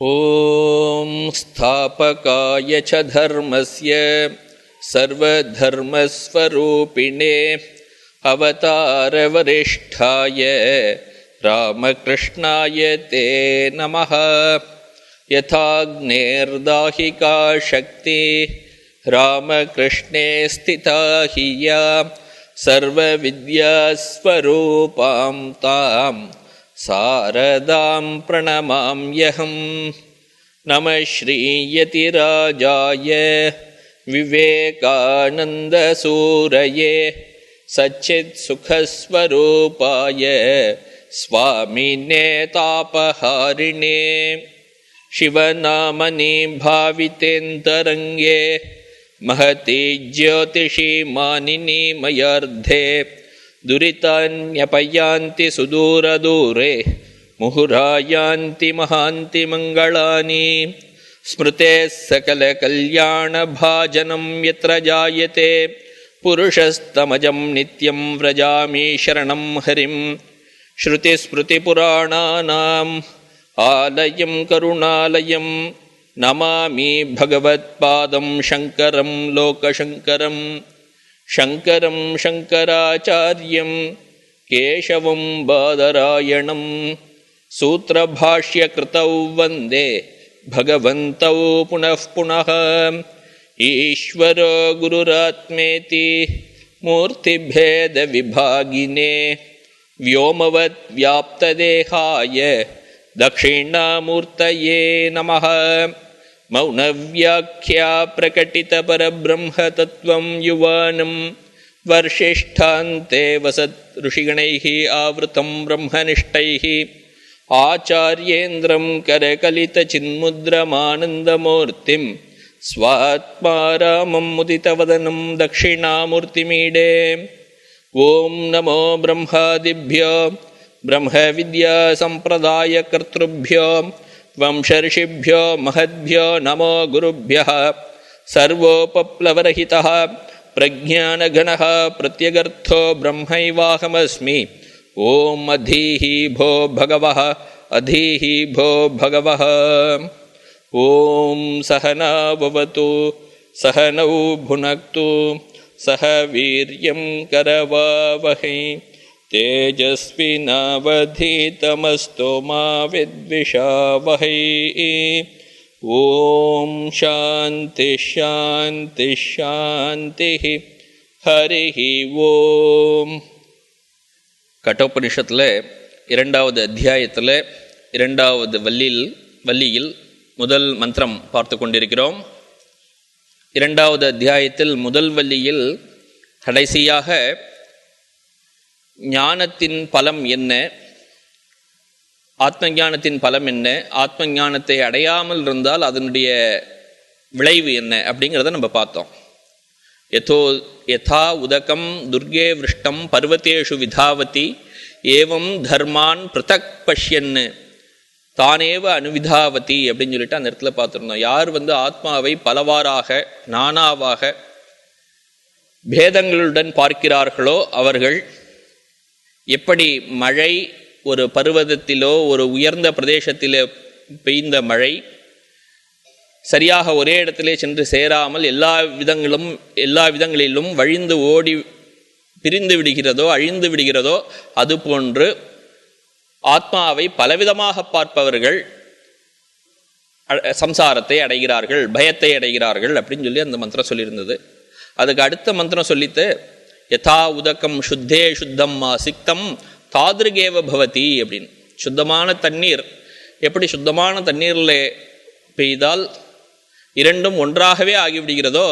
ஓம் ஸ்தாபகாய ச தர்மஸ்ய சர்வதர்மஸ்வரூபிணே அவதார வரிஷ்டாய ராமகிருஷ்ணாய தே நமः. யதாக்னேர்தாஹிகா சக்தி ராமகிருஷ்ணே ஸ்திதா ஹியா சர்வவித்யாஸ்வரூபாம் தாம் சாரதாம் பிரணமாம்யஹம். நம ஸ்ரீயதிராஜாய விவேகானந்தசூரயே சச்சித் சுகஸ்வரூபாய ஸ்வாமினே தாபஹாரிணே சிவநாமனி பாவிதேந்தரங்கே மஹதி ஜ்யோதிஷி மானினி மயார்த்தே துரிதான்யபயாந்தி சுதூரதூரே முஹுராயாந்தி மகாந்தி மங்களானி. ஸ்மிருதே சகல கல்யாண பாஜனம் யத்ர ஜாயதே புருஷஸ்தமஜம் நித்யம் व्रजामि शरणं हरिं. ஸ்ருதிஸ்மிருதிபுராணானாம் ஆலயம் கருணாலயம் நமாமி பகவத்பாதம் சங்கரம் லோகசங்கரம். சங்கரம் சங்கராச்சார்யம் கேசவம் பாதராயணம் சூத்ரபாஷ்யகிருதௌ வந்தே பகவந்தௌ புனః புனः. ஈஸ்வரோ குருராத்மேதி மூர்த்திபேத விபாகினே வ்யோமவத் வியாப்ததேகாய தக்ஷிணாமூர்த்தயே நமः. மௌனவ்யாக்யா பிரகட்டித பரபிரம்ம தத்துவம் யுவானம் வர்ஷிஷ்டாந்தே வசத் ருஷிகணைः ஆவృతం பிரம்மனிஷ்டைः ஆச்சார்யேந்திரம் கரகலித சின்முத்ரமானந்தமூர்த்திம் ஸ்வாத்மா ராமம் முதிதவதனம் தக்ஷிணாமூர்த்திமீடே. ஓம் நமோ பிரம்மாதிभ्यो ब्रह्म विद्या संप्रदाय कर्तृभ्यो वंशर्षिभ्यो महद्भ्यो नमो गुरुभ्यः. सर्वोपप्लवरहितः प्रज्ञानगणः प्रत्यगर्थो ब्रह्मैवाहमस्मि. ओम अधीहि भो भगवः अधीहि भो भगवः. ओम सहना भवतु सहनौ भुनक्तु सह वीर्यं करवावहै तेजस्विनावधीतमस्तु मा विद्विषावहै. ஓம் சாந்தி சாந்தி சாந்தி. ஹரிஹி ஓம். கட்டோபனிஷத்தில் இரண்டாவது அத்தியாயத்தில் இரண்டாவது வள்ளியில் முதல் மந்திரம் பார்த்து கொண்டிருக்கிறோம். இரண்டாவது அத்தியாயத்தில் முதல் வள்ளியில் கடைசியாக ஞானத்தின் பலம் என்ன, ஆத்ம ஞானத்தின் பலம் என்ன, ஆத்ம ஞானத்தை அடையாமல் இருந்தால் அதனுடைய விளைவு என்ன அப்படிங்கிறத நம்ம பார்த்தோம். யதா உதகம் துர்கே விருஷ்டம் பர்வதேஷு விதாவதி ஏவம் தர்மான் பிருதக் பஷ்யன்னு தானேவ அனுவிதாவதி அப்படின்னு சொல்லிட்டு அந்த இடத்துல பார்த்துருந்தோம். யார் ஆத்மாவை பலவாறாக நானாவாக பேதங்களுடன் பார்க்கிறார்களோ அவர்கள் எப்படி மழை ஒரு பர்வதத்திலோ ஒரு உயர்ந்த பிரதேசத்திலே பெய்ந்த மழை சரியாக ஒரே இடத்திலே சென்று சேராமல் எல்லா விதங்களிலும் வழிந்து ஓடி பிரிந்து விடுகிறதோ அழிந்து விடுகிறதோ அதுபோன்று ஆத்மாவை பலவிதமாக பார்ப்பவர்கள் சம்சாரத்தை அடைகிறார்கள், பயத்தை அடைகிறார்கள் அப்படின்னு சொல்லி அந்த மந்திரம் சொல்லியிருந்தது. அதுக்கு அடுத்த மந்திரம் சொல்லித்து யதா உதகம் சுத்தே சுத்தம் சிக்தம் தாதிருகேவ பவதி அப்படின்னு. சுத்தமான தண்ணீர் எப்படி சுத்தமான தண்ணீரில் பெய்தால் இரண்டும் ஒன்றாகவே ஆகிவிடுகிறதோ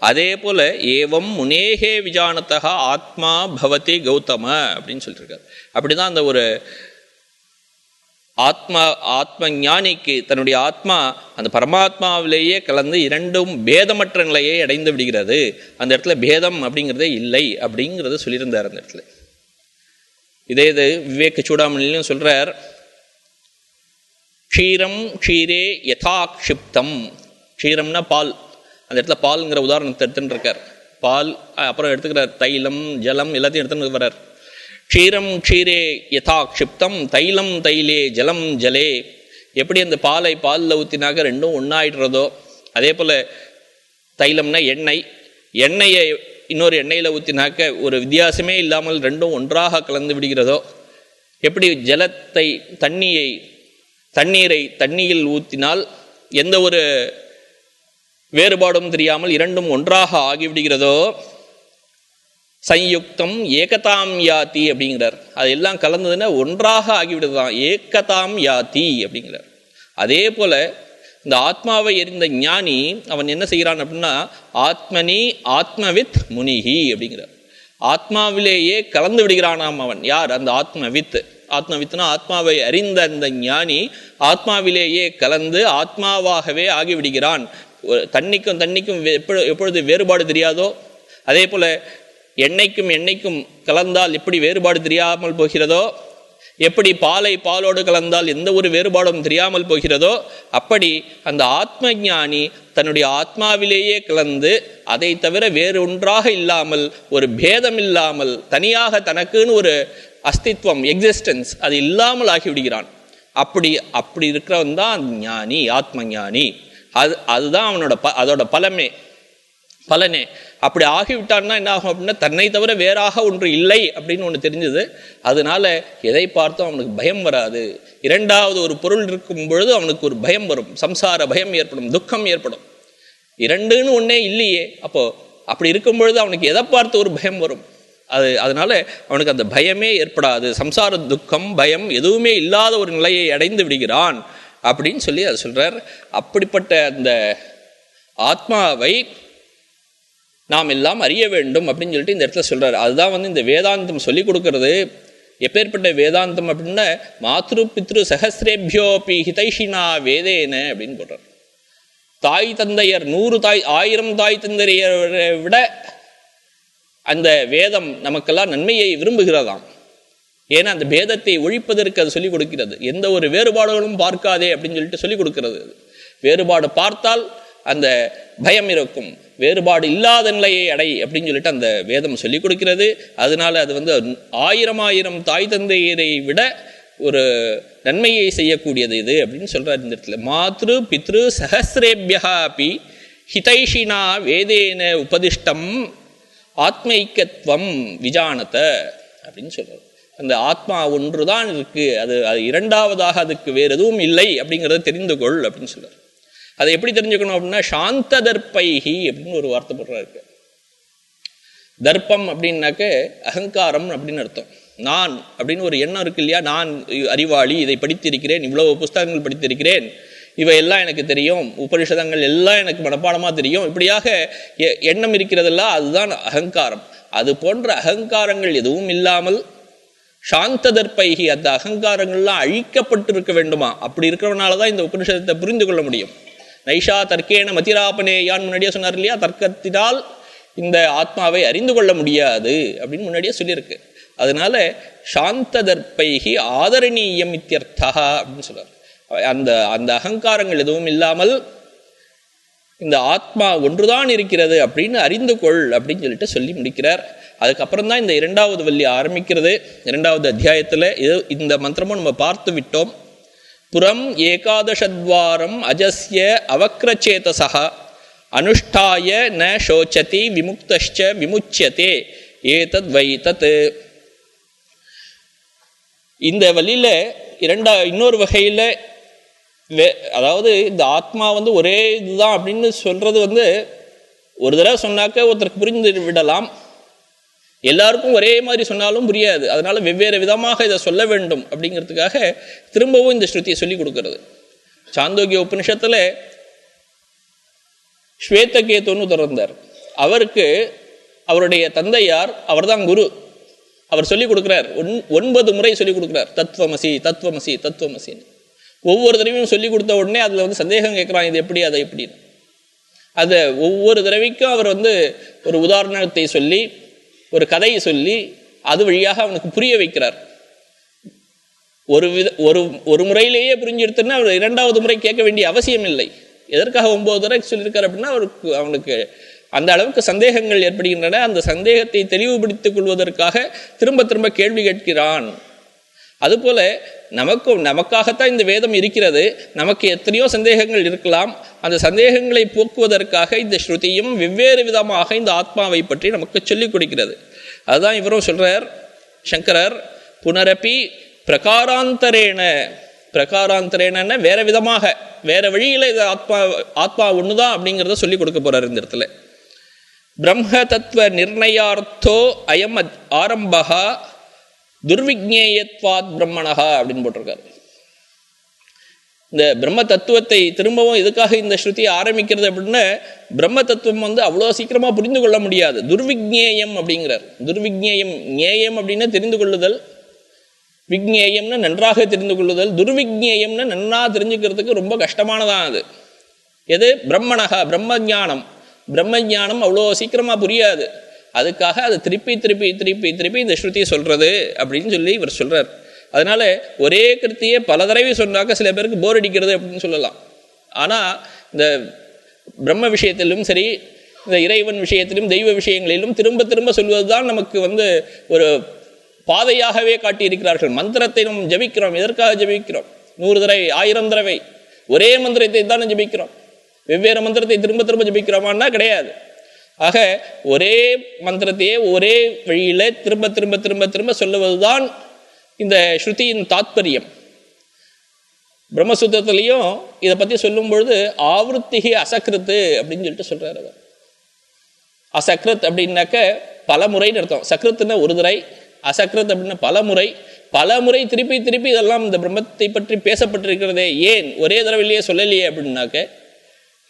அதே போல ஏவம் முனேகே விஜானத்தகா ஆத்மா பவதி கௌதம அப்படின்னு சொல்லியிருக்காரு. அப்படிதான் அந்த ஒரு ஆத்ம ஞானிக்கு தன்னுடைய ஆத்மா அந்த பரமாத்மாவிலேயே கலந்து இரண்டும் பேதமற்ற நிலையை அடைந்து விடுகிறது. அந்த இடத்துல பேதம் அப்படிங்கிறதே இல்லை அப்படிங்கிறத சொல்லியிருந்தார் அந்த இடத்துல. இதே இது விவேக சூடாமணிலையும் சொல்றார். க்ஷீரம் க்ஷீரே யதாக்ஷிப்தம். க்ஷீரம்னா பால். அந்த இடத்துல பால்ங்கிற உதாரணத்தை எடுத்துன்னு இருக்கார். பால் அப்புறம் எடுத்துக்கிறார் தைலம் ஜலம் எல்லாத்தையும் எடுத்துன்னு வர்றார். க்ஷீரம் க்ஷீரே யதா க்ஷிப்தம் தைலம் தைலே ஜலம் ஜலே எப்படி அந்த பாலை பாலில் ஊற்றினாக்க ரெண்டும் ஒன்றாயிடுறதோ, அதே போல் தைலம்னா எண்ணெயை இன்னொரு எண்ணெயில் ஊற்றினாக்க ஒரு வித்தியாசமே இல்லாமல் ரெண்டும் ஒன்றாக கலந்து விடுகிறதோ, எப்படி ஜலத்தை தண்ணீரை தண்ணீரில் ஊற்றினால் எந்த ஒரு வேறுபாடும் தெரியாமல் இரண்டும் ஒன்றாக ஆகிவிடுகிறதோ, சயுக்தம் ஏகதாம் யாத்தி அப்படிங்கிறார். அது எல்லாம் கலந்ததுன்னா ஒன்றாக ஆகிவிடுதான், ஏகதாம் யாத்தி அப்படிங்கிறார். அதே போல இந்த ஆத்மாவை எறிந்த ஞானி அவன் என்ன செய்கிறான் அப்படின்னா, ஆத்மனி ஆத்மவித் முனிகி அப்படிங்கிறார். ஆத்மாவிலேயே கலந்து விடுகிறானாம் அவன். யார்? அந்த ஆத்மவித்னா ஆத்மாவை அறிந்த அந்த ஞானி ஆத்மாவிலேயே கலந்து ஆத்மாவாகவே ஆகிவிடுகிறான். தண்ணிக்கும் எப்பொழுது வேறுபாடு தெரியாதோ, அதே போல எண்ணெய்க்கும் கலந்தால் எப்படி வேறுபாடு தெரியாமல் போகிறதோ, எப்படி பாலோடு கலந்தால் எந்த ஒரு வேறுபாடும் தெரியாமல் போகிறதோ, அப்படி அந்த ஆத்ம ஞானி தன்னுடைய ஆத்மாவிலேயே கலந்து அதை தவிர வேறு ஒன்றாக இல்லாமல், ஒரு பேதம் இல்லாமல், தனியாக தனக்குன்னு ஒரு அஸ்தித்வம் எக்ஸிஸ்டன்ஸ் அது இல்லாமல் ஆகிவிடுகிறான். அப்படி இருக்கிறவன் தான் ஞானி, ஆத்ம ஞானி. அதுதான் அதோட பலனே. அப்படி ஆகிவிட்டான்னா என்ன ஆகும் அப்படின்னா, தன்னை தவிர வேறாக ஒன்று இல்லை அப்படின்னு ஒன்று தெரிஞ்சது. அதனால எதை பார்த்தோம் அவனுக்கு பயம் வராது. இரண்டாவது ஒரு பொருள் இருக்கும் பொழுது அவனுக்கு ஒரு பயம் வரும், சம்சார பயம் ஏற்படும், துக்கம் ஏற்படும். இரண்டுன்னு ஒன்னே இல்லையே, அப்படி இருக்கும் பொழுது அவனுக்கு எதை பார்த்து ஒரு பயம் வரும்? அதனால அவனுக்கு அந்த பயமே ஏற்படாது. சம்சார துக்கம் பயம் எதுவுமே இல்லாத ஒரு நிலையை அடைந்து விடுகிறான் அப்படின்னு சொல்லி அது சொல்றார். அப்படிப்பட்ட அந்த ஆத்மாவை நாம் எல்லாம் அறிய வேண்டும் அப்படின்னு சொல்லிட்டு இந்த இடத்துல சொல்றாரு. அதுதான் இந்த வேதாந்தம் சொல்லி கொடுக்கறது. எப்பேற்பட்ட வேதாந்தம் அப்படின்னா, மாத்ரு பித்ரு சஹசிரேபியோபி ஹிதைஷினா வேதேன அப்படின்னு போடுறார். தாய் தந்தையர் 1000 தாய் தந்தையரை விட அந்த வேதம் நமக்கெல்லாம் நன்மையை விரும்புகிறதாம். ஏன்னா அந்த பேதத்தை ஒழிப்பதற்கு அது சொல்லிக் கொடுக்கிறது. எந்த ஒரு வேறுபாடுகளும் பார்க்காதே அப்படின்னு சொல்லிட்டு சொல்லிக் கொடுக்கிறது. வேறுபாடு பார்த்தால் அந்த பயம் இருக்கும், வேறுபாடு இல்லாத நிலையை அடை அப்படின்னு சொல்லிட்டு அந்த வேதம் சொல்லிக் கொடுக்கிறது. அதனால அது 1000 தாய் தந்தையரை விட ஒரு நன்மையை செய்யக்கூடியது இது அப்படின்னு சொல்றாரு இந்த இடத்துல. மாத்ரு பித்ரு சஹசிரேபியபி ஹிதைஷினா வேதேன உபதிஷ்டம் ஆத்மைக்கத்வம் விஜானத அப்படின்னு சொல்றாரு. அந்த ஆத்மா ஒன்று தான் இருக்கு, அது இரண்டாவதாக அதுக்கு வேறு எதுவும் இல்லை அப்படிங்கிறத தெரிந்து கொள் அப்படின்னு சொல்றாரு. அதை எப்படி தெரிஞ்சுக்கணும் அப்படின்னா, சாந்த தர்ப்பைஹி அப்படின்னு ஒரு வார்த்தை போடுறாரு. தர்ப்பம் அப்படின்னாக்க அகங்காரம் அப்படின்னு அர்த்தம். நான் அப்படின்னு ஒரு எண்ணம் இருக்கு இல்லையா, நான் அறிவாளி, இதை படித்திருக்கிறேன், இவ்வளவு புஸ்தகங்கள் படித்திருக்கிறேன், இவையெல்லாம் எனக்கு தெரியும், உபனிஷதங்கள் எல்லாம் எனக்கு மனப்பாடமாக தெரியும், இப்படியாக எண்ணம் இருக்கிறதெல்லாம் அதுதான் அகங்காரம். அது போன்ற அகங்காரங்கள் எதுவும் இல்லாமல் சாந்த தர்ப்பைகி, அந்த அகங்காரங்கள்லாம் அழிக்கப்பட்டிருக்க வேண்டுமா? அப்படி இருக்கிறவனால தான் இந்த உபனிஷதத்தை புரிந்து கொள்ள முடியும். நைஷா தர்க்கேன மதிராபனேயான்னு முன்னாடியே சொன்னார் இல்லையா, தர்க்கத்தினால் இந்த ஆத்மாவை அறிந்து கொள்ள முடியாது அப்படின்னு முன்னாடியே சொல்லியிருக்கு. அதனால சாந்த தர்ப்பைகி ஆதரணீயம் இத்தியர்த்தா அப்படின்னு சொல்றார். அந்த அகங்காரங்கள் எதுவும் இல்லாமல் இந்த ஆத்மா ஒன்றுதான் இருக்கிறது அப்படின்னு அறிந்து கொள் அப்படின்னு சொல்லிட்டு சொல்லி முடிக்கிறார். அதுக்கப்புறம் தான் இந்த 2வது வள்ளி ஆரம்பிக்கிறது. 2வது அத்தியாயத்தில் இந்த மந்திரமும் நம்ம பார்த்து விட்டோம். புறம் ஏகாதசத்வாரம் அஜஸ்ய அவக்ரச்சேதசா அனுஷ்டாய ந சோச்சதி விமுக்தஷ்ச விமுச்சியதே ஏதத் வைதத். இந்த வழியில இன்னொரு வகையில் அதாவது இந்த ஆத்மா ஒரே இதுதான் அப்படின்னு சொல்றது ஒரு தடவை சொன்னாக்க ஒருத்தருக்கு புரிந்து விடலாம், எல்லாருக்கும் ஒரே மாதிரி சொன்னாலும் புரியாது. அதனால வெவ்வேறு விதமாக இதை சொல்ல வேண்டும் அப்படிங்கிறதுக்காக திரும்பவும் இந்த ஸ்ருதியை சொல்லி கொடுக்கிறது. சாந்தோக்கிய உபனிஷத்துல ஸ்வேதகேதுன்னு திறந்தார். அவருக்கு அவருடைய தந்தையார், அவர் தான் குரு. அவர் சொல்லிக் கொடுக்கிறார், 9 முறை சொல்லிக் கொடுக்கிறார், தத்துவமசி தத்துவமசி தத்துவமசின்னு. ஒவ்வொரு தடவையும் சொல்லிக் கொடுத்த உடனே அதில் சந்தேகம் கேட்குறான், இது எப்படி அதை எப்படின்னு. அதை ஒவ்வொரு தடவைக்கும் அவர் ஒரு உதாரணத்தை சொல்லி, ஒரு கதையை சொல்லி, அது வழியாக அவனுக்கு புரிய வைக்கிறார். ஒரு முறையிலேயே புரிஞ்செடுத்துன்னா அவர் 2வது முறை கேட்க வேண்டிய அவசியம் இல்லை. எதற்காக 9 தடவை சொல்லியிருக்கார் அப்படின்னா, அவனுக்கு அந்த அளவுக்கு சந்தேகங்கள் ஏற்படுகின்றன. அந்த சந்தேகத்தை தெளிவுபடுத்திக் கொள்வதற்காக திரும்ப திரும்ப கேள்வி கேட்கிறான். அதுபோல நமக்காகத்தான் இந்த வேதம் இருக்கிறது. நமக்கு எத்தனையோ சந்தேகங்கள் இருக்கலாம். அந்த சந்தேகங்களை போக்குவதற்காக இந்த ஸ்ருதியும் வெவ்வேறு விதமாக இந்த ஆத்மாவை பற்றி நமக்கு சொல்லிக் கொடுக்கிறது. அதுதான் இவரும் சொல்றார் சங்கரர், புனரப்பி பிரகாராந்தரேன வேற விதமாக வேற வழியில இது ஆத்மா ஒண்ணுதான் அப்படிங்கிறத சொல்லி கொடுக்க போறார் இந்த இடத்துல. பிரம்ம தத்துவ நிர்ணயார்த்தோ அயம் ஆரம்பகா துர்விக்ஞேயத்வாத் பிரம்மணஹா அப்படின்னு போட்டிருக்காரு. இந்த பிரம்ம தத்துவத்தை திரும்பவும் எதுக்காக இந்த ஸ்ருதியை ஆரம்பிக்கிறது அப்படின்னா, பிரம்ம தத்துவம் அவ்வளோ சீக்கிரமா புரிந்து கொள்ள முடியாது. துர்விக்ஞேயம் அப்படிங்கிறார். துர்விக்ஞேயம், ஞேயம் அப்படின்னா தெரிந்து கொள்ளுதல், விக்ஞேயம்னு நன்றாக தெரிந்து கொள்ளுதல், துர்விக்ஞேயம்னு நன்னா தெரிஞ்சுக்கிறதுக்கு ரொம்ப கஷ்டமானதான் அது. எது? பிரம்மணஹா, பிரம்மஞானம். பிரம்மஞானம் அவ்வளோ சீக்கிரமா புரியாது. அதுக்காக அதை திருப்பி திருப்பி திருப்பி திருப்பி இந்த ஸ்ருதியை சொல்றது அப்படின்னு சொல்லி இவர் சொல்றார். அதனால ஒரே கருத்தையே பல தடவை சொன்னாக்க சில பேருக்கு போர் அடிக்கிறது அப்படின்னு சொல்லலாம். ஆனா இந்த பிரம்ம விஷயத்திலும் சரி, இந்த இறைவன் விஷயத்திலும் தெய்வ விஷயங்களிலும் திரும்ப திரும்ப சொல்வதுதான் நமக்கு ஒரு பாதையாகவே காட்டி இருக்கிறார்கள். மந்திரத்தை நாம் ஜபிக்கிறோம். எதற்காக ஜபிக்கிறோம்? 100 தடவை 1000 தடவை ஒரே மந்திரத்தை தான் ஜபிக்கிறோம். வெவ்வேறு மந்திரத்தை திரும்ப திரும்ப ஜபிக்கிறோமான்னா கிடையாது. ஆக ஒரே மந்திரத்தையே ஒரே வழியில திரும்ப திரும்ப திரும்ப திரும்ப சொல்லுவதுதான் இந்த ஸ்ருதியின் தாத்பரியம். பிரம்மசூத்திரத்திலையும் இதை பத்தி சொல்லும் பொழுது ஆவருத்திகி அசக்ருத்து அப்படின்னு சொல்லிட்டு சொல்றாரு. அவர் அசக்ருத் அப்படின்னாக்க பல முறைன்னு அர்த்தம். சக்ருத்துன்னா ஒரு தடவை, அசக்ருத் அப்படின்னா பல முறை திருப்பி திருப்பி இதெல்லாம் இந்த பிரம்மத்தை பற்றி பேசப்பட்டிருக்கிறதே, ஏன் ஒரே தடவையிலேயே சொல்லலையே அப்படின்னாக்க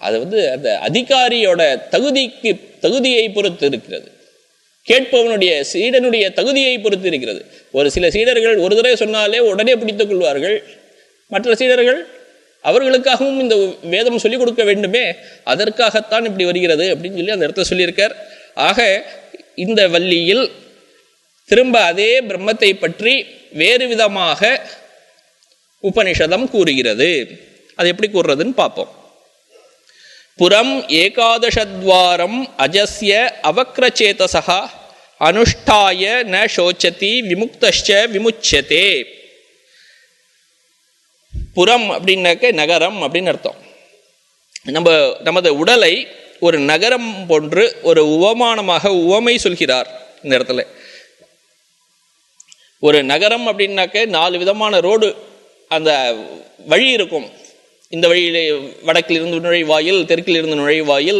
அது அந்த அதிகாரியோட தகுதியை பொறுத்து இருக்கிறது. கேட்பவனுடைய சீடனுடைய தகுதியை பொறுத்து இருக்கிறது. ஒரு சில சீடர்கள் ஒரு தடவை சொன்னாலே உடனே பிடித்துக் கொள்வார்கள். மற்ற சீடர்கள் அவர்களுக்காகவும் இந்த வேதம் சொல்லிக் கொடுக்க வேண்டுமே, அதற்காகத்தான் இப்படி வருகிறது அப்படின்னு சொல்லி அந்த இடத்த சொல்லியிருக்கார். ஆக இந்த வள்ளியில் திரும்ப அதே பிரம்மத்தை பற்றி வேறு விதமாக உபனிஷதம் கூறுகிறது. அது எப்படி கூறுறதுன்னு பார்ப்போம். புறம் ஏகாதசத்வாரம் அஜஸ்ய அவக்ரச்சேதசா அனுஷ்டாய ந சோச்சதி விமுக்தஸ்ச விமுச்சதே. புறம் அப்படின்னாக்க நகரம் அப்படின்னு அர்த்தம். நமது உடலை ஒரு நகரம் போன்று ஒரு உவமானமாக உவமை சொல்கிறார் இந்த இடத்துல. ஒரு நகரம் அப்படின்னாக்க 4 விதமான ரோடு, அந்த வழி இருக்கும். இந்த வழியிலே வடக்கிலிருந்து நுழைவாயில், தெற்கிலிருந்து நுழைவாயில்,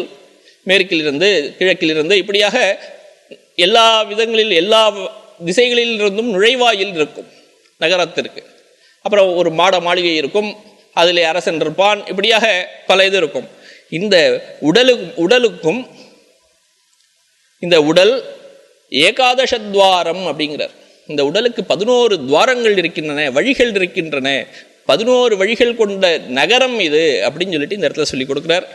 மேற்கிலிருந்து கிழக்கிலிருந்து, இப்படியாக எல்லா விதங்களில் எல்லா திசைகளிலிருந்தும் நுழைவாயில் இருக்கும் நகரத்திற்கு. அப்புறம் ஒரு மாளிகை இருக்கும், அதில் அரசன் இருப்பான், இப்படியாக பல இது இருக்கும். இந்த உடலுக்கும் இந்த உடல் ஏகாதசத்வாரம் அப்படிங்கிறார். இந்த உடலுக்கு 11 துவாரங்கள் இருக்கின்றன, வழிகள் இருக்கின்றன. 11 வழிகள் கொண்ட நகரம் இது அப்படின்னு சொல்லிட்டு இந்த இடத்துல சொல்லி கொடுக்கிறார்.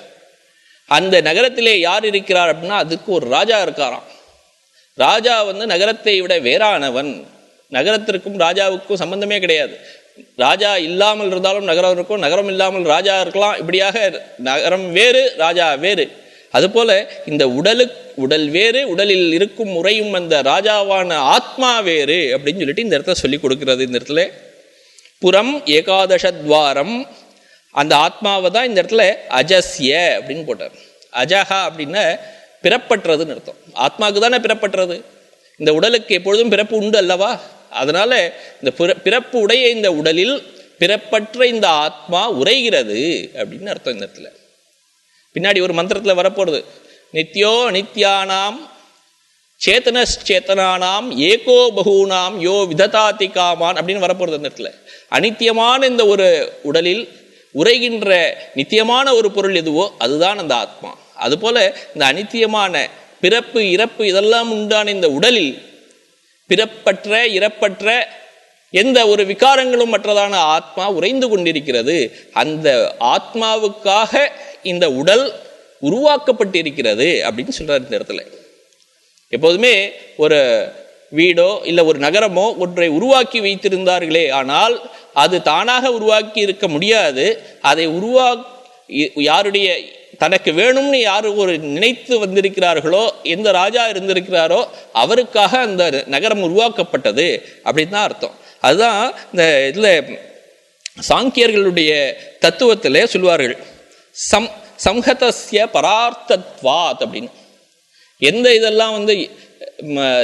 அந்த நகரத்திலே யார் இருக்கிறார் அப்படின்னா, அதுக்கு ஒரு ராஜா இருக்காராம். ராஜா நகரத்தை விட வேறானவன். நகரத்திற்கும் ராஜாவுக்கும் சம்பந்தமே கிடையாது. ராஜா இல்லாமல் இருந்தாலும் நகரம் இருக்கும், நகரம் இல்லாமல் ராஜா இருக்கலாம். இப்படியாக நகரம் வேறு, ராஜா வேறு. அதுபோல இந்த உடல் வேறு, உடலில் இருக்கும் முறையும் அந்த ராஜாவான ஆத்மா வேறு அப்படின்னு சொல்லிட்டு இந்த இடத்துல சொல்லி கொடுக்கிறது. இந்த இடத்துல புறம் ஏகாதசத்வாரம், அந்த ஆத்மாவை தான் இந்த இடத்துல அஜஸ்ய அப்படின்னு போட்டார். அஜஹா அப்படின்னா பிறப்பற்றதுன்னு அர்த்தம். ஆத்மாவுக்கு தானே பிறப்பற்றது. இந்த உடலுக்கு எப்பொழுதும் பிறப்பு உண்டு அல்லவா? அதனால இந்த பிறப்பு உடைய இந்த உடலில் பிறப்பற்ற இந்த ஆத்மா உரைகிறது அப்படின்னு அர்த்தம். இந்த இடத்துல பின்னாடி ஒரு மந்திரத்துல வரப்போறது, நித்யோ நித்யானாம் சேத்தனச்சேத்தனானாம் ஏகோ பகூனாம் யோ விததாதி காமான் அப்படின்னு வரப்போறது. அந்த இடத்துல அனித்தியமான இந்த ஒரு உடலில் உரைகின்ற நித்தியமான ஒரு பொருள் எதுவோ அதுதான் அந்த ஆத்மா. அதுபோல இந்த அனித்தியமான பிறப்பு இறப்பு இதெல்லாம் உண்டான இந்த உடலில் பிறப்பற்ற இறப்பற்ற எந்த ஒரு விகாரங்களும் மற்றதான ஆத்மா உறைந்து கொண்டிருக்கிறது. அந்த ஆத்மாவுக்காக இந்த உடல் உருவாக்கப்பட்டிருக்கிறது அப்படின்னு சொல்றாரு இந்த இடத்துல. எப்போதுமே ஒரு வீடோ இல்லை ஒரு நகரமோ ஒன்றை உருவாக்கி வைத்திருந்தார்களே, ஆனால் அது தானாக உருவாக்கி இருக்க முடியாது. அதை யாருடைய தனக்கு வேணும்னு யார் ஒரு நினைத்து வந்திருக்கிறார்களோ, எந்த ராஜா இருந்திருக்கிறாரோ அவருக்காக அந்த நகரம் உருவாக்கப்பட்டது அப்படின்னு தான் அர்த்தம். அதுதான் இந்த இதில் சாங்கியர்களுடைய தத்துவத்தில் சொல்வார்கள், சம்ஹதஸ்ய பரார்த்தத்வாத் அப்படின்னு. எந்த இதெல்லாம்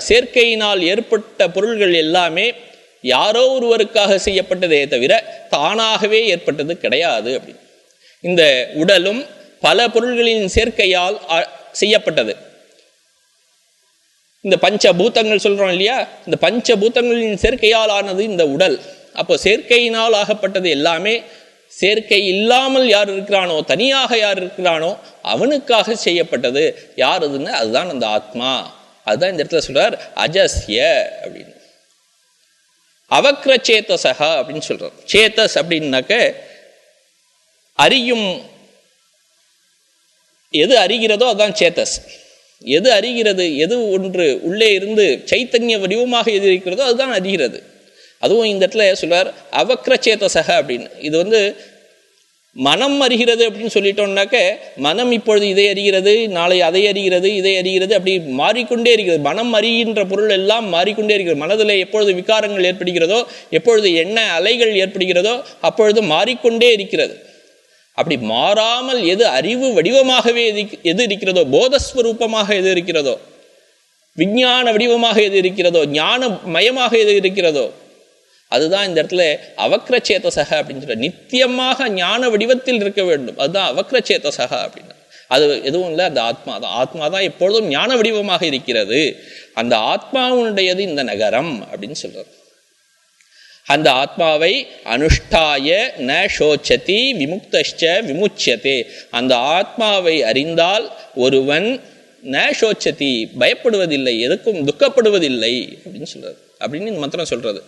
சேர்க்கையினால் ஏற்பட்ட பொருள்கள் எல்லாமே யாரோ ஒருவருக்காக செய்யப்பட்டதே தவிர தானாகவே ஏற்பட்டது கிடையாது அப்படின்னு. இந்த உடலும் பல பொருள்களின் சேர்க்கையால் செய்யப்பட்டது. இந்த பஞ்சபூதங்கள் சொல்றோம் இல்லையா, இந்த பஞ்சபூதங்களின் சேர்க்கையால் ஆனது இந்த உடல். அப்போ சேர்க்கையினால் ஆகப்பட்டது எல்லாமே சேர்க்கை இல்லாமல் யார் இருக்கிறானோ, தனியாக யார் இருக்கிறானோ அவனுக்காக செய்யப்பட்டது. யார் அதுன்னு? அதுதான் அந்த ஆத்மா. அதுதான் இந்த இடத்துல சொல்றார் அஜஸ்ய அப்படின்னு. அவக்ர சேத்தசகா அப்படின்னு சொல்றார். சேத்தஸ் அப்படின்னாக்க அறியும், எது அறிகிறதோ அதுதான் சேத்தஸ். எது அறிகிறது, எது ஒன்று உள்ளே இருந்து சைத்தன்ய வடிவமாக எது இருக்கிறதோ அதுதான் அறிகிறது. அதுவும் இந்த இடத்துல சொல்றார் அவக்ர சேத்தசக அப்படின்னு. இது மனம் அறிகிறது அப்படின்னு சொல்லிட்டோம்னாக்க, மனம் இப்பொழுது இதை அறிகிறது, நாளை அதை அறிகிறது, இதை அறிகிறது, அப்படி மாறிக்கொண்டே இருக்கிறது. மனம் அறிகின்ற பொருள் எல்லாம் மாறிக்கொண்டே இருக்கிறது. மனதில் எப்பொழுது விகாரங்கள் ஏற்படுகிறதோ, எப்பொழுது எண்ண அலைகள் ஏற்படுகிறதோ அப்பொழுது மாறிக்கொண்டே இருக்கிறது. அப்படி மாறாமல் எது அறிவு வடிவமாகவே எது இருக்கிறதோ, போதஸ்வரூபமாக எது இருக்கிறதோ, விஞ்ஞான வடிவமாக எது இருக்கிறதோ, ஞான மயமாக எது இருக்கிறதோ, அதுதான் இந்த இடத்துல அவக்ர சேத்தசக அப்படின்னு சொல்ற. நித்தியமாக ஞான வடிவத்தில் இருக்க வேண்டும், அதுதான் அவக்ர சேத்தசக அப்படின்னா. அது எதுவும் இல்லை, அந்த ஆத்மா தான். ஆத்மா தான் எப்பொழுதும் ஞான வடிவமாக இருக்கிறது. அந்த ஆத்மாவுடையது இந்த நகரம் அப்படின்னு சொல்றார். அந்த ஆத்மாவை அனுஷ்டாய ந சோச்சதி விமுக்தஷ்ச விமுச்சியதே. அந்த ஆத்மாவை அறிந்தால் ஒருவன் ந சோச்சதி, பயப்படுவதில்லை, எதுக்கும் துக்கப்படுவதில்லை அப்படின்னு சொல்றாரு. அப்படின்னு இந்த மந்திரம் சொல்றது.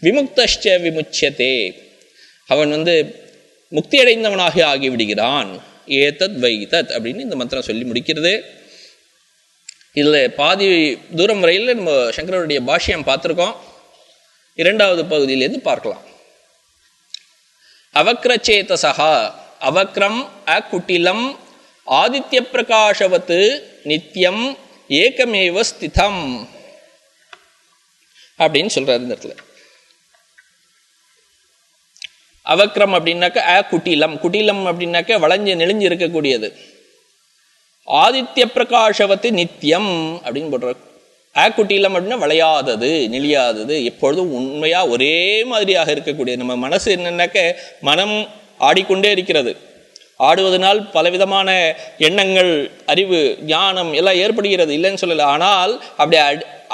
விமுக்தஷ்ச விமுச்சியதே, அவன் முக்தி அடைந்தவனாக ஆகிவிடுகிறான். ஏதத் வைதத் அப்படின்னு இந்த மந்திரம் சொல்லி முடிக்கிறது. இதுல பாதி தூரம் வரையில் நம்ம சங்கரருடைய பாஷ்யம் பார்த்திருக்கோம். இரண்டாவது பகுதியிலிருந்து பார்க்கலாம். அவக்ரச்சேதசா, அவக்ரம் அகுட்டிலம் ஆதித்ய பிரகாஷவத்து நித்தியம் ஏகமேவ ஸ்திதம் அப்படின்னு சொல்றாரு இந்த இடத்துல. அவக்ரம் அப்படின்னாக்க அகுட்டிலம், குட்டிலம் அப்படின்னாக்க வளைஞ்சு நெளிஞ்சு இருக்கக்கூடியது. ஆதித்ய பிரகாஷவத்து நித்தியம் அப்படின்னு போடுற. ஆக்குட்டிலம் அப்படின்னா வளையாதது, நெளியாதது, எப்பொழுதும் உண்மையா ஒரே மாதிரியாக இருக்கக்கூடியது. நம்ம மனசு என்னன்னாக்க மனம் ஆடிக்கொண்டே இருக்கிறது. ஆடுவதனால் பலவிதமான எண்ணங்கள், அறிவு, ஞானம் எல்லாம் ஏற்படுகிறது, இல்லைன்னு சொல்லலை. ஆனால்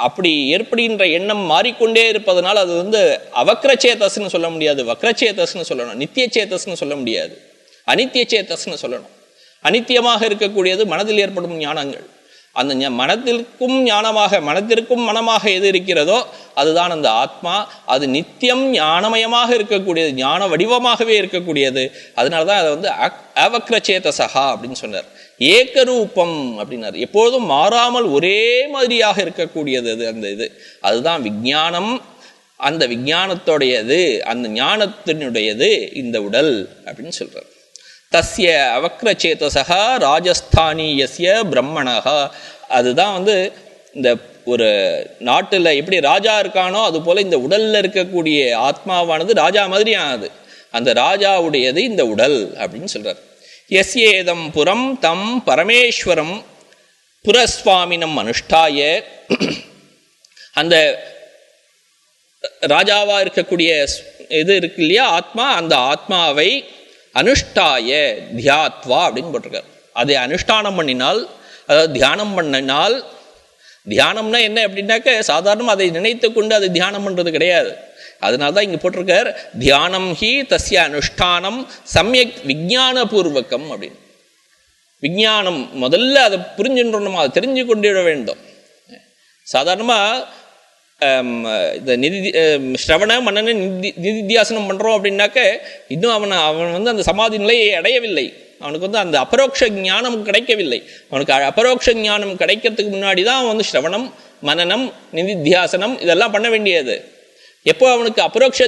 அப்படி ஏற்படுகின்ற எண்ணம் மாறிக்கொண்டே இருப்பதனால் அது அவக்ரச்சேதஸ்ன்னு சொல்ல முடியாது, வக்ரச்சேதஸ்ன்னு சொல்லணும். நித்திய சேத்தஸ்ன்னு சொல்ல முடியாது, அனித்திய சேத்தஸ்ன்னு சொல்லணும். அனித்தியமாக இருக்கக்கூடியது மனதில் ஏற்படும் ஞானங்கள். அந்த மனத்திற்கும் ஞானமாக, மனத்திற்கும் மனமாக எது இருக்கிறதோ அதுதான் அந்த ஆத்மா. அது நித்தியம் ஞானமயமாக இருக்கக்கூடியது, ஞான வடிவமாகவே இருக்கக்கூடியது. அதனாலதான் அதை அவக்ரச்சேதசகா அப்படின்னு சொன்னார். ஏகரூபம் அப்படின்னார், எப்போதும் மாறாமல் ஒரே மாதிரியாக இருக்கக்கூடியது அது. அந்த இது அதுதான் விஞ்ஞானம். அந்த விஞ்ஞானத்தோடையது, அந்த ஞானத்தினுடையது இந்த உடல் அப்படின்னு சொல்றார். தஸ்ய அவக்ரச்சேதசா ராஜஸ்தானியஸ்ய பிரம்மணஹா. அதுதான் இந்த ஒரு நாட்டில் எப்படி ராஜா இருக்கானோ அது போல இந்த உடல்ல இருக்கக்கூடிய ஆத்மாவானது ராஜா மாதிரி ஆனது. அந்த ராஜாவுடையது இந்த உடல் அப்படின்னு சொல்றார். யஸ்யேதம் புரம் தம் பரமேஸ்வரம் புரஸ்வாமினம் அனுஷ்டாய. அந்த ராஜாவா இருக்கக்கூடிய இது இருக்கு இல்லையா, ஆத்மா, அந்த ஆத்மாவை அனுஷ்டாய தியாத்வா அப்படின்னு போட்டிருக்கார். அதை அனுஷ்டானம் பண்ணினால், அதாவது தியானம் பண்ணினால். தியானம்னா என்ன அப்படின்னாக்க சாதாரணமாக அதை நினைத்து கொண்டு அதை தியானம் பண்ணுறது கிடையாது. அதனால்தான் இங்கே போட்டிருக்கார் தியானம் ஹி தஸ்ய அனுஷ்டானம் சமயக் விஞ்ஞானபூர்வகம் அப்படின்னு. விஞ்ஞானம் முதல்ல அதை புரிஞ்சுன்றோம், அதை தெரிஞ்சு கொண்டிட வேண்டும். சாதாரணமாக இந்த ஸ்ரவண மன்னனை நிதித்தியாசனம் பண்ணுறோம் அப்படின்னாக்க இன்னும் அவன் அந்த சமாதி நிலையை அடையவில்லை. அவனுக்கு அந்த அபரோக்ஷ ஞானம் கிடைக்கவில்லை. அவனுக்கு அபரோக்ஷ ஞானம் கிடைக்கிறதுக்கு முன்னாடி தான் அவன் ஸ்ரவணம், மனனம், நிதித்தியாசனம் இதெல்லாம் பண்ண வேண்டியது. எப்போ அவனுக்கு அபரோக்ஷ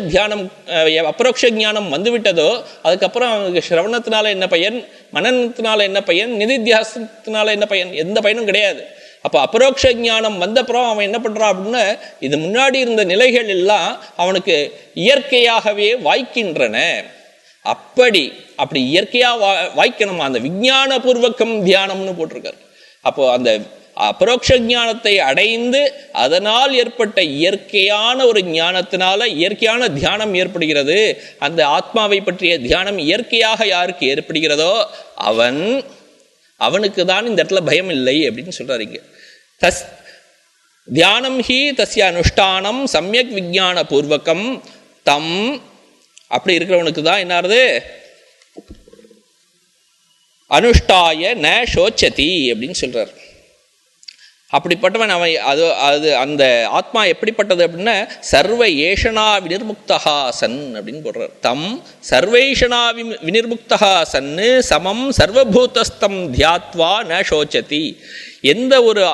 ஞானம் வந்துவிட்டதோ அதுக்கப்புறம் அவனுக்கு ஸ்ரவணத்தினால என்ன பயன், மனனத்தினால என்ன பயன், நிதித்தியாசனத்தினால என்ன பயன், எந்த பயனும் கிடையாது. அப்போ அபரோக்ஷ ஞானம் வந்தப்புறம் அவன் என்ன பண்றான் அப்படின்னா, இது முன்னாடி இருந்த நிலைகள் எல்லாம் அவனுக்கு இயற்கையாகவே வாய்க்கின்றன. அப்படி இயற்கையா வாய்க்கணும். அந்த விஞ்ஞான பூர்வகம் தியானம்னு போட்டிருக்காரு. அப்போ அந்த அபரோக்ஷ ஞானத்தை அடைந்து அதனால் ஏற்பட்ட இயற்கையான ஒரு ஞானத்தினால இயற்கையான தியானம் ஏற்படுகிறது. அந்த ஆத்மாவை பற்றிய தியானம் இயற்கையாக யாருக்கு ஏற்படுகிறதோ அவனுக்கு தான் இந்த இடத்துல பயம் இல்லை அப்படின்னு சொல்றாரு. இங்க தியானம் ஹி தஸ்ய அனுஷ்டானம் சமயக் விஞ்ஞான பூர்வகம் தம், அப்படி இருக்கிறவனுக்கு தான் என்னாருது, அனுஷ்டாய ந சோச்சதி அப்படின்னு சொல்றார். அப்படிப்பட்டவன் அவன் அது அந்த ஆத்மா எப்படிப்பட்டது அப்படின்னா, சர்வ ஏஷனா வினிர்முக்தா சன் அப்படின்னு போடுறார். தம் சர்வேஷனா வினிர்முக்தா சன்னு சமம் சர்வபூதஸ்தம் தியாத்வா ந சோச்சதி. எந்த ஒரு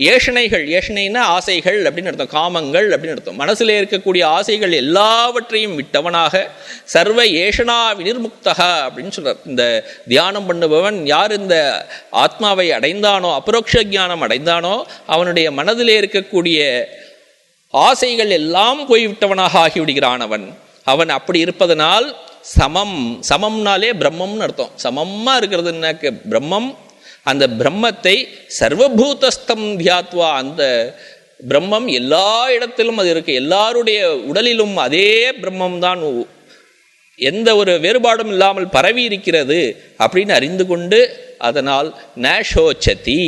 ஏஷனைனா ஆசைகள் அப்படின்னு அர்த்தம், காமங்கள் அப்படின்னு அர்த்தம். மனசில் இருக்கக்கூடிய ஆசைகள் எல்லாவற்றையும் விட்டவனாக சர்வ ஏஷனா வினிர்முக்தா அப்படின்னு சொல்றார். இந்த தியானம் பண்ணுபவன் யார் இந்த ஆத்மாவை அடைந்தானோ, அபரோக்ஷ ஞானம் அடைந்தானோ, அவனுடைய மனதிலே இருக்கக்கூடிய ஆசைகள் எல்லாம் போய்விட்டவனாக ஆகிவிடுகிறான். அவன் அப்படி இருப்பதனால் சமம்னாலே பிரம்மம்னு அர்த்தம். சமமா இருக்கிறதுனாக்க பிரம்மம். அந்த பிரம்மத்தை சர்வபூதஸ்தம் தியாத்வா, அந்த பிரம்மம் எல்லா இடத்திலும் அது இருக்கு, எல்லாருடைய உடலிலும் அதே பிரம்மம் தான் எந்த ஒரு வேறுபாடும் இல்லாமல் பரவி இருக்கிறது அப்படின்னு அறிந்து கொண்டு அதனால் நஷோச்சதி,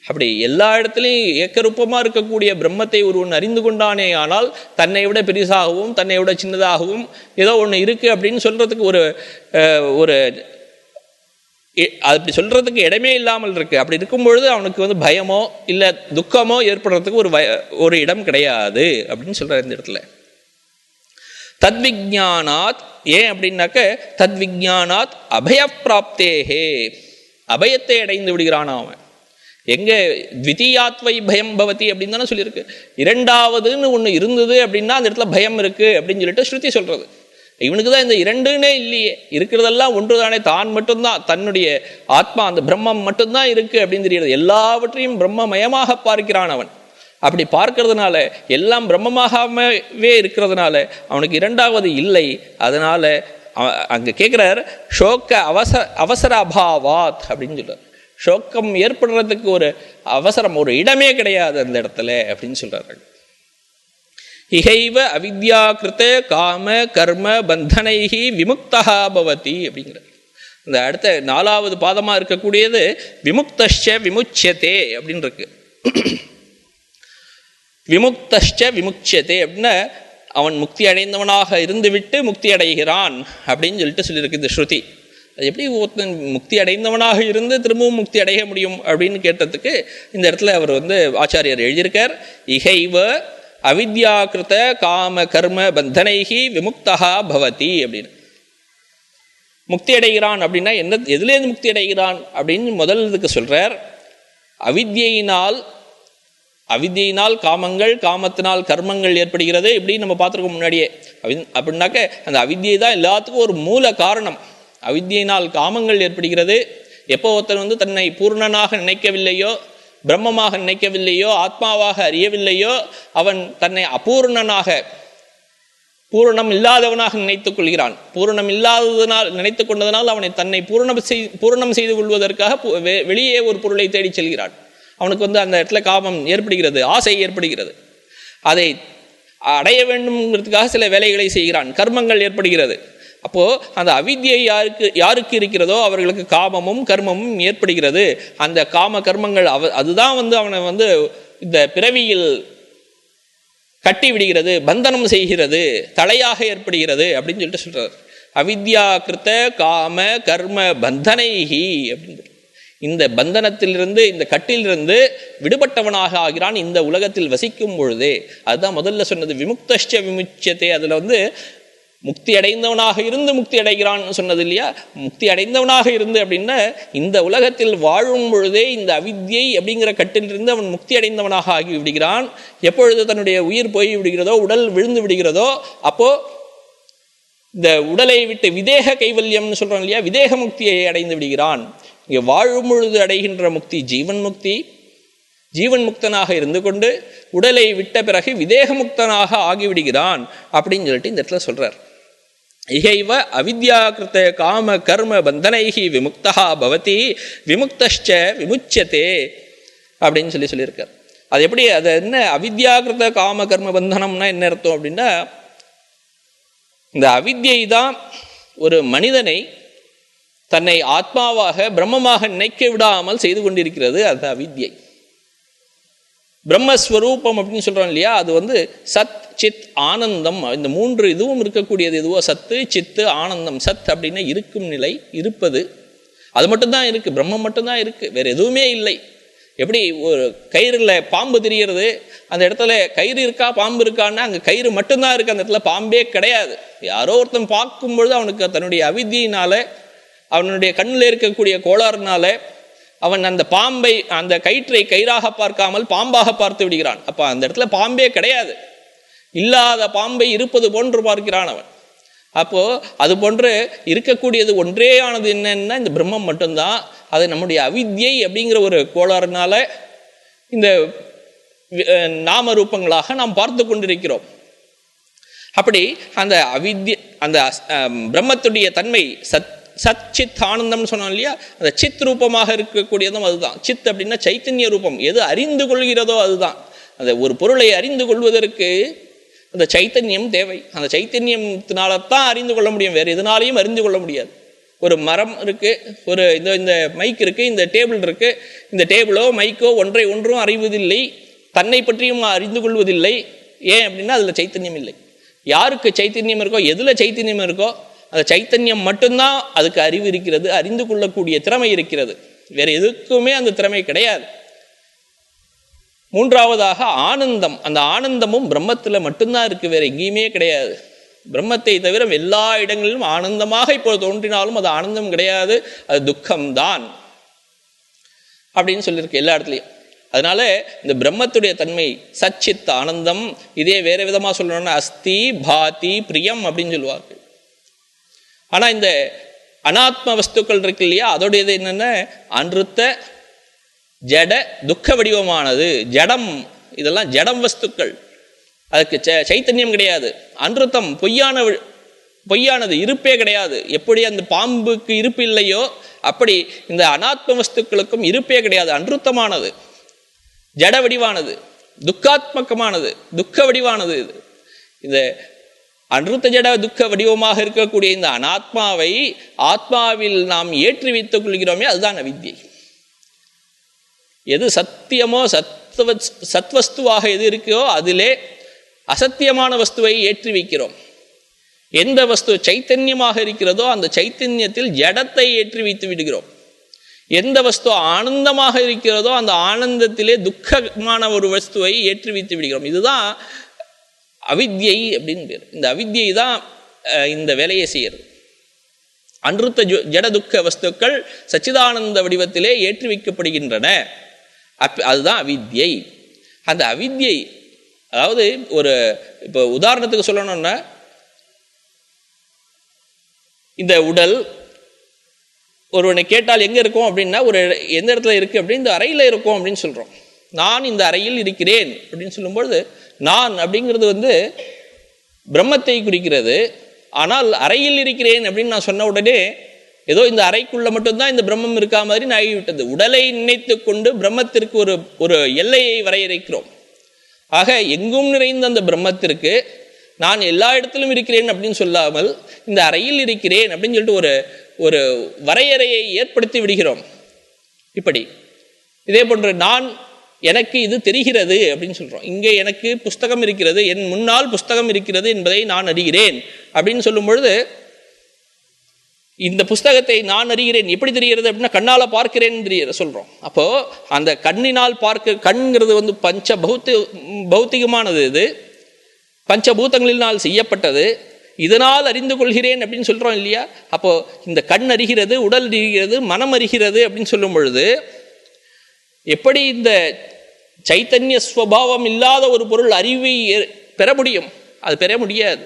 அப்படி எல்லா இடத்துலையும் ஏக்கரூபமாக இருக்கக்கூடிய பிரம்மத்தை ஒருவன் அறிந்து கொண்டானே ஆனால் தன்னை விட பெரிசாகவும் தன்னை விட சின்னதாகவும் ஏதோ ஒன்று இருக்குது அப்படின்னு சொல்கிறதுக்கு ஒரு அப்படி சொல்றதுக்கு இடமே இல்லாமல் இருக்கு. அப்படி இருக்கும் பொழுது அவனுக்கு பயமோ இல்லை துக்கமோ ஏற்படுறதுக்கு ஒரு இடம் கிடையாது அப்படின்னு சொல்றாரு இந்த இடத்துல. தத்விஜானாத், ஏன் அப்படின்னாக்க தத்விஜானாத் அபயப்பிராப்தேஹே, அபயத்தை அடைந்து விடுகிறான் அவன். எங்க த்விதீயாத்வை பயம் பவதி அப்படின்னு தானே சொல்லியிருக்கு. இரண்டாவதுன்னு ஒன்று இருந்தது அப்படின்னா அந்த இடத்துல பயம் இருக்கு அப்படின்னு சொல்லிட்டு ஸ்ருதி சொல்றது. இவனுக்கு தான் இந்த இரண்டுன்னே இல்லையே, இருக்கிறதெல்லாம் ஒன்று தானே, தான் மட்டும்தான், தன்னுடைய ஆத்மா அந்த பிரம்மம் மட்டும்தான் இருக்கு அப்படின்னு தெரியுது. எல்லாவற்றையும் பிரம்மமயமாக பார்க்கிறான் அவன். அப்படி பார்க்கறதுனால எல்லாம் பிரம்மமாகவே இருக்கிறதுனால அவனுக்கு இரண்டாவது இல்லை. அதனால அங்க கேட்கிறார், ஷோக்க அவசர அபாவாத் அப்படின்னு சொல்றார். ஷோக்கம் ஏற்படுறதுக்கு ஒரு அவசரம், ஒரு இடமே கிடையாது அந்த இடத்துல அப்படின்னு சொல்றாரு. இகைவ அவித்யாகிருத காம கர்ம பந்தனைஹி விமுக்தா பவதி அப்படிங்கிற இந்த அடுத்த 4வது பாதமா இருக்கக்கூடியது விமுக்தஷ்ச விமுச்சியதே அப்படின்னு இருக்கு. விமுக்தஷ்ச விமுச்சியதே அப்படின்னா அவன் முக்தி அடைந்தவனாக இருந்து விட்டு முக்தி அடைகிறான் அப்படின்னு சொல்லிட்டு சொல்லியிருக்கு இந்த ஸ்ருதி. அது எப்படி ஒருத்தன் முக்தி அடைந்தவனாக இருந்து திரும்பவும் முக்தி அடைய முடியும் அப்படின்னு கேட்டதுக்கு இந்த இடத்துல அவர் ஆச்சாரியர் எழுதியிருக்கார். இகைவ அவித்யாகிருத காம கர்ம பந்தனைஹி விமுக்தா பவதி அப்படின்னு. முக்தி அடைகிறான் அப்படின்னா எதுலேருந்து முக்தி அடைகிறான் அப்படின்னு முதல் இதுக்கு சொல்றார். அவித்யினால் காமங்கள், காமத்தினால் கர்மங்கள் ஏற்படுகிறது இப்படி நம்ம பார்த்துருக்கோம் முன்னாடியே. அப்படின்னாக்க அந்த அவித்யை தான் எல்லாத்துக்கும் ஒரு மூல காரணம். அவித்யினால் காமங்கள் ஏற்படுகிறது. எப்போ ஒருத்தன் தன்னை பூர்ணனாக நினைக்கவில்லையோ, பிரம்மமாக நினைக்கவில்லையோ, ஆத்மாவாக அறியவில்லையோ, அவன் தன்னை அபூர்ணனாக, பூரணம் இல்லாதவனாக நினைத்துக் கொள்கிறான். பூரணம் இல்லாததனால் நினைத்து கொண்டதனால் அவனை தன்னை பூரணம் செய்து கொள்வதற்காக வெளியே ஒரு பொருளை தேடி செல்கிறான். அவனுக்கு அந்த இடத்துல காமம் ஏற்படுகிறது, ஆசை ஏற்படுகிறது. அதை அடைய வேண்டும்ங்கிறதுக்காக சில வேலைகளை செய்கிறான், கர்மங்கள் ஏற்படுகிறது. அப்போ அந்த அவித்யை யாருக்கு இருக்கிறதோ அவர்களுக்கு காமமும் கர்மமும் ஏற்படுகிறது. அந்த காம கர்மங்கள் அதுதான் அவனை இந்த பிறவியில் கட்டி விடுகிறது, பந்தனம் செய்கிறது, தலையாக ஏற்படுகிறது அப்படின்னு சொல்லிட்டு சொல்றார். அவித்யா கிருத்த காம கர்ம பந்தனைஹி அப்படின்னு. இந்த பந்தனத்திலிருந்து, இந்த கட்டிலிருந்து விடுபட்டவனாக ஆகிறான் இந்த உலகத்தில் வசிக்கும் பொழுதே. அதுதான் முதல்ல சொன்னது விமுக்தஷ்ச விமுச்சியதே. அதுல முக்தி அடைந்தவனாக இருந்து முக்தி அடைகிறான் சொன்னது இல்லையா. முக்தி அடைந்தவனாக இருந்து அப்படின்னா இந்த உலகத்தில் வாழும் பொழுதே இந்த அவித்யை அப்படிங்கிற கட்டிலிருந்து அவன் முக்தி அடைந்தவனாக ஆகி விடுகிறான். எப்பொழுது தன்னுடைய உயிர் போய் விடுகிறதோ, உடல் விழுந்து விடுகிறதோ, அப்போ இந்த உடலை விட்டு விதேக கைவல்யம்னு சொல்றோம் இல்லையா, விதேக முக்தியை அடைந்து விடுகிறான். இங்கே வாழும் பொழுது அடைகின்ற முக்தி ஜீவன் முக்தி, ஜீவன் முக்தனாக இருந்து கொண்டு உடலை விட்ட பிறகு விதேக முக்தனாக ஆகிவிடுகிறான் அப்படின்னு சொல்லிட்டு இந்த இடத்துல சொல்றார். இகைவ அவித்யாகிருத்த காம கர்ம பந்தனைகி விமுக்தா பவதி விமுக்தஷ்ச விமுச்சதே அப்படின்னு சொல்லியிருக்கார். அது எப்படி, அது என்ன அவித்யாகிருத்த காம கர்ம பந்தனம்னா என்ன அர்த்தம் அப்படின்னா, இந்த அவித்யை தான் ஒரு மனிதனை தன்னை ஆத்மாவாக பிரம்மமாக நினைக்க விடாமல் செய்து கொண்டிருக்கிறது. அது அவித்யை. பிரம்மஸ்வரூபம் அப்படின்னு சொல்றோம் இல்லையா, அது சத் சித் ஆனந்தம். இந்த மூன்று இதுவும் இருக்கக்கூடியது. எதுவோ சத்து சித்து ஆனந்தம். சத் அப்படின்னா இருக்கும் நிலை, இருப்பது, அது மட்டும்தான் இருக்கு. பிரம்மம் மட்டும்தான் இருக்கு, வேற எதுவுமே இல்லை. எப்படி ஒரு கயிறுல பாம்பு தெரியறது, அந்த இடத்துல கயிறு இருக்கா பாம்பு இருக்கான்னா அங்கே கயிறு மட்டும்தான் இருக்கு, அந்த இடத்துல பாம்பே கிடையாது. யாரோ ஒருத்தன் பார்க்கும்பொழுது அவனுக்கு தன்னுடைய அவித்தியினால, அவனுடைய கண்ணில் இருக்கக்கூடிய கோளாறுனால அவன் அந்த பாம்பை, அந்த கயிற்றை கயிறாக பார்க்காமல் பாம்பாக பார்த்து விடுகிறான். அப்போ அந்த இடத்துல பாம்பே கிடையாது, இல்லாத பாம்பை இருப்பது போன்று பார்க்கிறான் அவன். அப்போ அது போன்று இருக்கக்கூடியது ஒன்றே ஆனது என்னன்னா இந்த பிரம்மம் மட்டும்தான். அது நம்முடைய அவித்யை அப்படிங்கிற ஒரு கோளாறுனால இந்த நாம ரூபங்களாக நாம் பார்த்து கொண்டிருக்கிறோம். அப்படி அந்த அவித்ய, அந்த பிரம்மத்துடைய தன்மை சத் சித் ஆனந்தம்னு சொன்னோம் இல்லையா, அந்த சித் ரூபமாக இருக்கக்கூடியதும் அதுதான். சித் அப்படின்னா சைத்தன்ய ரூபம். எது அறிந்து கொள்கிறதோ அதுதான். அந்த ஒரு பொருளை அறிந்து கொள்வதற்கு அந்த சைத்தன்யம் தேவை. அந்த சைத்தன்யத்தினால்தான் அறிந்து கொள்ள முடியும், வேறு எதனாலையும் அறிந்து கொள்ள முடியாது. ஒரு மரம் இருக்கு, ஒரு இந்த மைக் இருக்கு, இந்த டேபிள் இருக்கு. இந்த டேபிளோ மைக்கோ ஒன்றும் அறிவதில்லை, தன்னை பற்றியும் அறிந்து கொள்வதில்லை. ஏன் அப்படின்னா அதில் சைத்தன்யம் இல்லை. யாருக்கு சைத்தன்யம் இருக்கோ, எதுல சைத்தன்யம் இருக்கோ அந்த சைத்தன்யம் மட்டும்தான் அதுக்கு அறிவு இருக்கிறது, அறிந்து கொள்ளக்கூடிய திறமை இருக்கிறது. வேற எதுக்குமே அந்த திறமை கிடையாது. மூன்றாவதாக ஆனந்தம். அந்த ஆனந்தமும் பிரம்மத்தில் மட்டும்தான் இருக்கு, வேற எங்கேயுமே கிடையாது. பிரம்மத்தை தவிர எல்லா இடங்களிலும் ஆனந்தமாக இப்போ தோன்றினாலும் அது ஆனந்தம் கிடையாது, அது துக்கம்தான் அப்படின்னு சொல்லியிருக்கு எல்லா இடத்துலையும். அதனால இந்த பிரம்மத்துடைய தன்மை சச்சித் ஆனந்தம். இதே வேற விதமா சொல்லணும்னா அஸ்தி பாதி பிரியம் அப்படின்னு சொல்லுவார்கள். ஆனா இந்த அனாத்ம வஸ்துக்கள் இருக்கு இல்லையா, அதோடைய என்னன்னா அன்றுத்த ஜட துக்க வடிவமானது, ஜடம். இதெல்லாம் ஜடம் வஸ்துக்கள், அதுக்கு சைத்தன்யம் கிடையாது. அன்றுத்தம் பொய்யானது, இருப்பே கிடையாது. எப்படி அந்த பாம்புக்கு இருப்பு இல்லையோ அப்படி இந்த அனாத்ம வஸ்துக்களுக்கும் இருப்பே கிடையாது. அன்றுத்தமானது, ஜட வடிவானது, துக்காத்மகமானது, துக்க வடிவானது. இந்த அன்றுத்த ஜட துக்க வடிவமாக இருக்கக்கூடிய இந்த அனாத்மாவை ஆத்மாவில் நாம் ஏற்றி வைத்துக் கொள்கிறோமே, அதுதான் அவித்யை. எது சத்தியமோ சத்வஸ்துவாக எது இருக்கோ அதிலே அசத்தியமான வஸ்துவை ஏற்றி வைக்கிறோம். எந்த வஸ்து சைத்தன்யமாக இருக்கிறதோ அந்த சைத்தன்யத்தில் ஜடத்தை ஏற்றி வைத்து விடுகிறோம். எந்த வஸ்து ஆனந்தமாக இருக்கிறதோ அந்த ஆனந்தத்திலே துக்கமான ஒரு வஸ்துவை ஏற்றி வைத்து விடுகிறோம். இதுதான் அவித்யை அப்படின்னு பேர். இந்த அவித்யை தான் இந்த வேலையை செய்யறது. அன்றுத்த ஜட துக்க வஸ்துக்கள் சச்சிதானந்த வடிவத்திலே ஏற்றி வைக்கப்படுகின்றன. அதுதான் அவித்யை. அந்த அவித்யை, அதாவது ஒரு இப்போ உதாரணத்துக்கு சொல்லணும்னா, இந்த உடல் ஒருவனை கேட்டால் எங்க இருக்கும் அப்படின்னா, ஒரு எந்த இடத்துல இருக்கு அப்படின்னு, இந்த அறையில இருக்கும் அப்படின்னு சொல்றோம். நான் இந்த அறையில் இருக்கிறேன் அப்படின்னு சொல்லும்பொழுது, நான் அப்படிங்கிறது பிரம்மத்தை குறிக்கிறது. ஆனால் அறையில் இருக்கிறேன் அப்படின்னு நான் சொன்ன உடனே ஏதோ இந்த அறைக்குள்ள மட்டும்தான் இந்த பிரம்மம் இருக்கா மாதிரி நான் ஆகிவிட்டது. உடலை நினைத்து கொண்டு பிரம்மத்திற்கு ஒரு எல்லையை வரையறுக்கிறோம். ஆக எங்கும் நிறைந்த அந்த பிரம்மத்திற்கு நான் எல்லா இடத்திலும் இருக்கிறேன் அப்படின்னு சொல்லாமல் இந்த அறையில் இருக்கிறேன் அப்படின்னு சொல்லிட்டு ஒரு வரையறையை ஏற்படுத்தி விடுகிறோம். இப்படி இதே போன்று நான், எனக்கு இது தெரிகிறது அப்படின்னு சொல்றோம். இங்கே எனக்கு புஸ்தகம் இருக்கிறது, என் முன்னால் புஸ்தகம் இருக்கிறது என்பதை நான் அறிகிறேன் அப்படின்னு சொல்லும் பொழுது, இந்த புஸ்தகத்தை நான் அறிகிறேன் எப்படி தெரிகிறது அப்படின்னா கண்ணால பார்க்கிறேன் சொல்றோம். அப்போ அந்த கண்ணினால் கண்கிறது பஞ்ச பௌத்திகமானது, இது பஞ்சபூதங்களினால் செய்யப்பட்டது. இதனால் அறிந்து கொள்கிறேன் அப்படின்னு சொல்றோம் இல்லையா. அப்போ இந்த கண் அறிகிறது, உடல் அறிகிறது, மனம் அறிகிறது அப்படின்னு சொல்லும் பொழுது, எப்படி இந்த சைத்தன்ய ஸ்வபாவம் இல்லாத ஒரு பொருள் அறிவை பெற முடியும்? அது பெற முடியாது.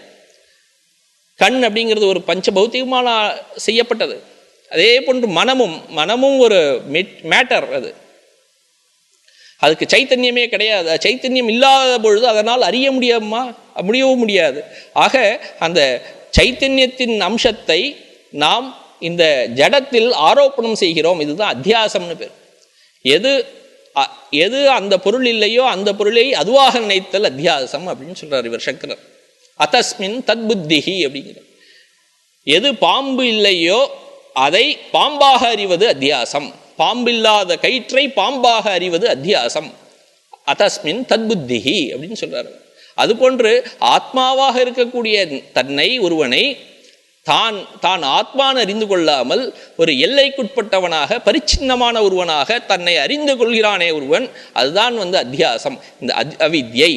கண் அப்படிங்கிறது ஒரு பஞ்ச பௌத்திகமான செய்யப்பட்டது. அதே போன்று மனமும் ஒரு மேட்டர். அது அதுக்கு சைத்தன்யமே கிடையாது. சைத்தன்யம் இல்லாத பொழுது அதனால் அறிய முடியவும் முடியாது. ஆக அந்த சைத்தன்யத்தின் அம்சத்தை நாம் இந்த ஜடத்தில் ஆரோப்பணம் செய்கிறோம். இதுதான் அத்தியாசம்னு பேர். எது அந்த பொருள் இல்லையோ அந்த பொருளை அதுவாக நினைத்தல் அத்தியாசம் அப்படின்னு சொல்றார் இவர் சங்கரர். அதஸ்மின் தத் புத்திஹி அப்படிங்கிறார். எது பாம்பு இல்லையோ அதை பாம்பாக அறிவது அத்தியாசம். பாம்பில்லாத கயிற்றை பாம்பாக அறிவது அத்தியாசம். அதஸ்மின் தத் புத்திஹி அப்படின்னு சொல்றாரு. அதுபோன்று ஆத்மாவாக இருக்கக்கூடிய தன்னை ஒருவனை தான் ஆத்மான் அறிந்து கொள்ளாமல் ஒரு எல்லைக்குட்பட்டவனாக பரிச்சின்னமான ஒருவனாக தன்னை அறிந்து கொள்கிறானே ஒருவன், அதுதான் அத்தியாசம். இந்த அவித்யை,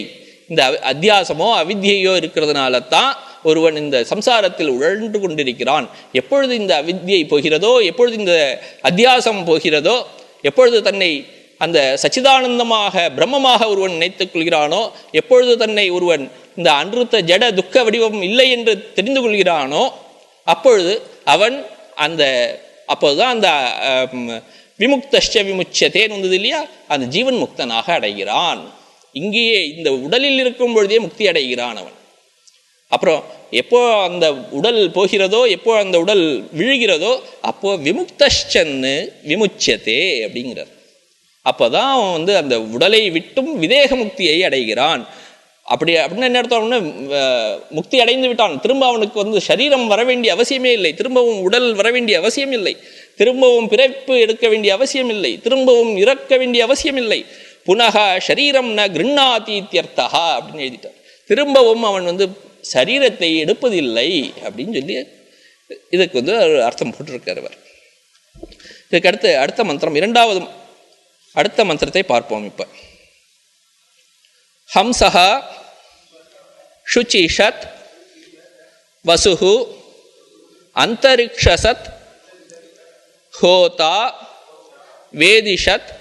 இந்த அத்தியாசமோ அவித்யையோ இருக்கிறதுனால தான் ஒருவன் இந்த சம்சாரத்தில் உழன்று கொண்டிருக்கிறான். எப்பொழுது இந்த அவித்யை போகிறதோ, எப்பொழுது இந்த அத்தியாசம் போகிறதோ, எப்பொழுது தன்னை அந்த சச்சிதானந்தமாக பிரம்மமாக ஒருவன் நினைத்துக் கொள்கிறானோ, எப்பொழுது தன்னை ஒருவன் இந்த அன்றுத்த ஜட துக்க வடிவம் இல்லை என்று தெரிந்து கொள்கிறானோ, அப்பொழுது அவன் அப்போதுதான் அந்த விமுக்தஷ்ச விமுச்சதேன்னு வந்தது இல்லையா, அந்த ஜீவன் முக்தனாக அடைகிறான். இங்கேயே இந்த உடலில் இருக்கும் பொழுதே முக்தி அடைகிறான் அவன். அப்புறம் எப்போ அந்த உடல் போகிறதோ, எப்போ அந்த உடல் விழுகிறதோ, அப்போ விமுக்தஷ்சன்னு விமுச்சதே அப்படிங்கிறார். அப்போதான் அவன் அந்த உடலை விட்டும் விதேக முக்தியை அடைகிறான். அப்படின்னு என்ன அர்த்தம்னா, முக்தி அடைந்து விட்டான். திரும்ப அவனுக்கு சரீரம் வர வேண்டிய அவசியமே இல்லை, திரும்பவும் உடல் வர வேண்டிய அவசியம் இல்லை, திரும்பவும் பிறப்பு எடுக்க வேண்டிய அவசியம் இல்லை, திரும்பவும் இறக்க வேண்டிய அவசியம் இல்லை. புனக ஷரீரம் ந கிருண்ணாதீத்யர்த்தா அப்படின்னு எழுதிட்டார். திரும்பவும் அவன் சரீரத்தை எடுப்பதில்லை அப்படின்னு சொல்லி இதுக்கு அர்த்தம் போட்டிருக்கார் அவர். இதுக்கு அடுத்த மந்திரம், இரண்டாவது அடுத்த மந்திரத்தை பார்ப்போம். இப்ப ஹம்சஹ சுச்சிஷத் வசுஹு அந்தரிக்ஷசத் ஹோதா வேதிஷத்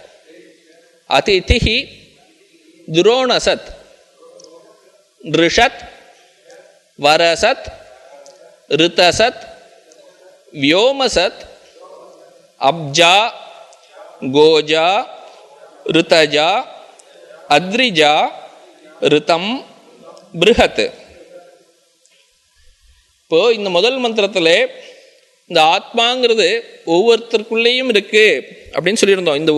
அதிதிஹி துரோணசத் ரிஷத் வரசத் ரிதசத் வியோமசத் அப்ஜா கோஜா ரிதஜா அத்ரிஜா ரிதம் பிருஹத். இப்போ இந்த முதல் மந்திரத்துல இந்த ஆத்மாங்கிறது ஒவ்வொருத்தருக்குள்ளேயும் இருக்கு அப்படின்னு சொல்லியிருந்தோம். இந்த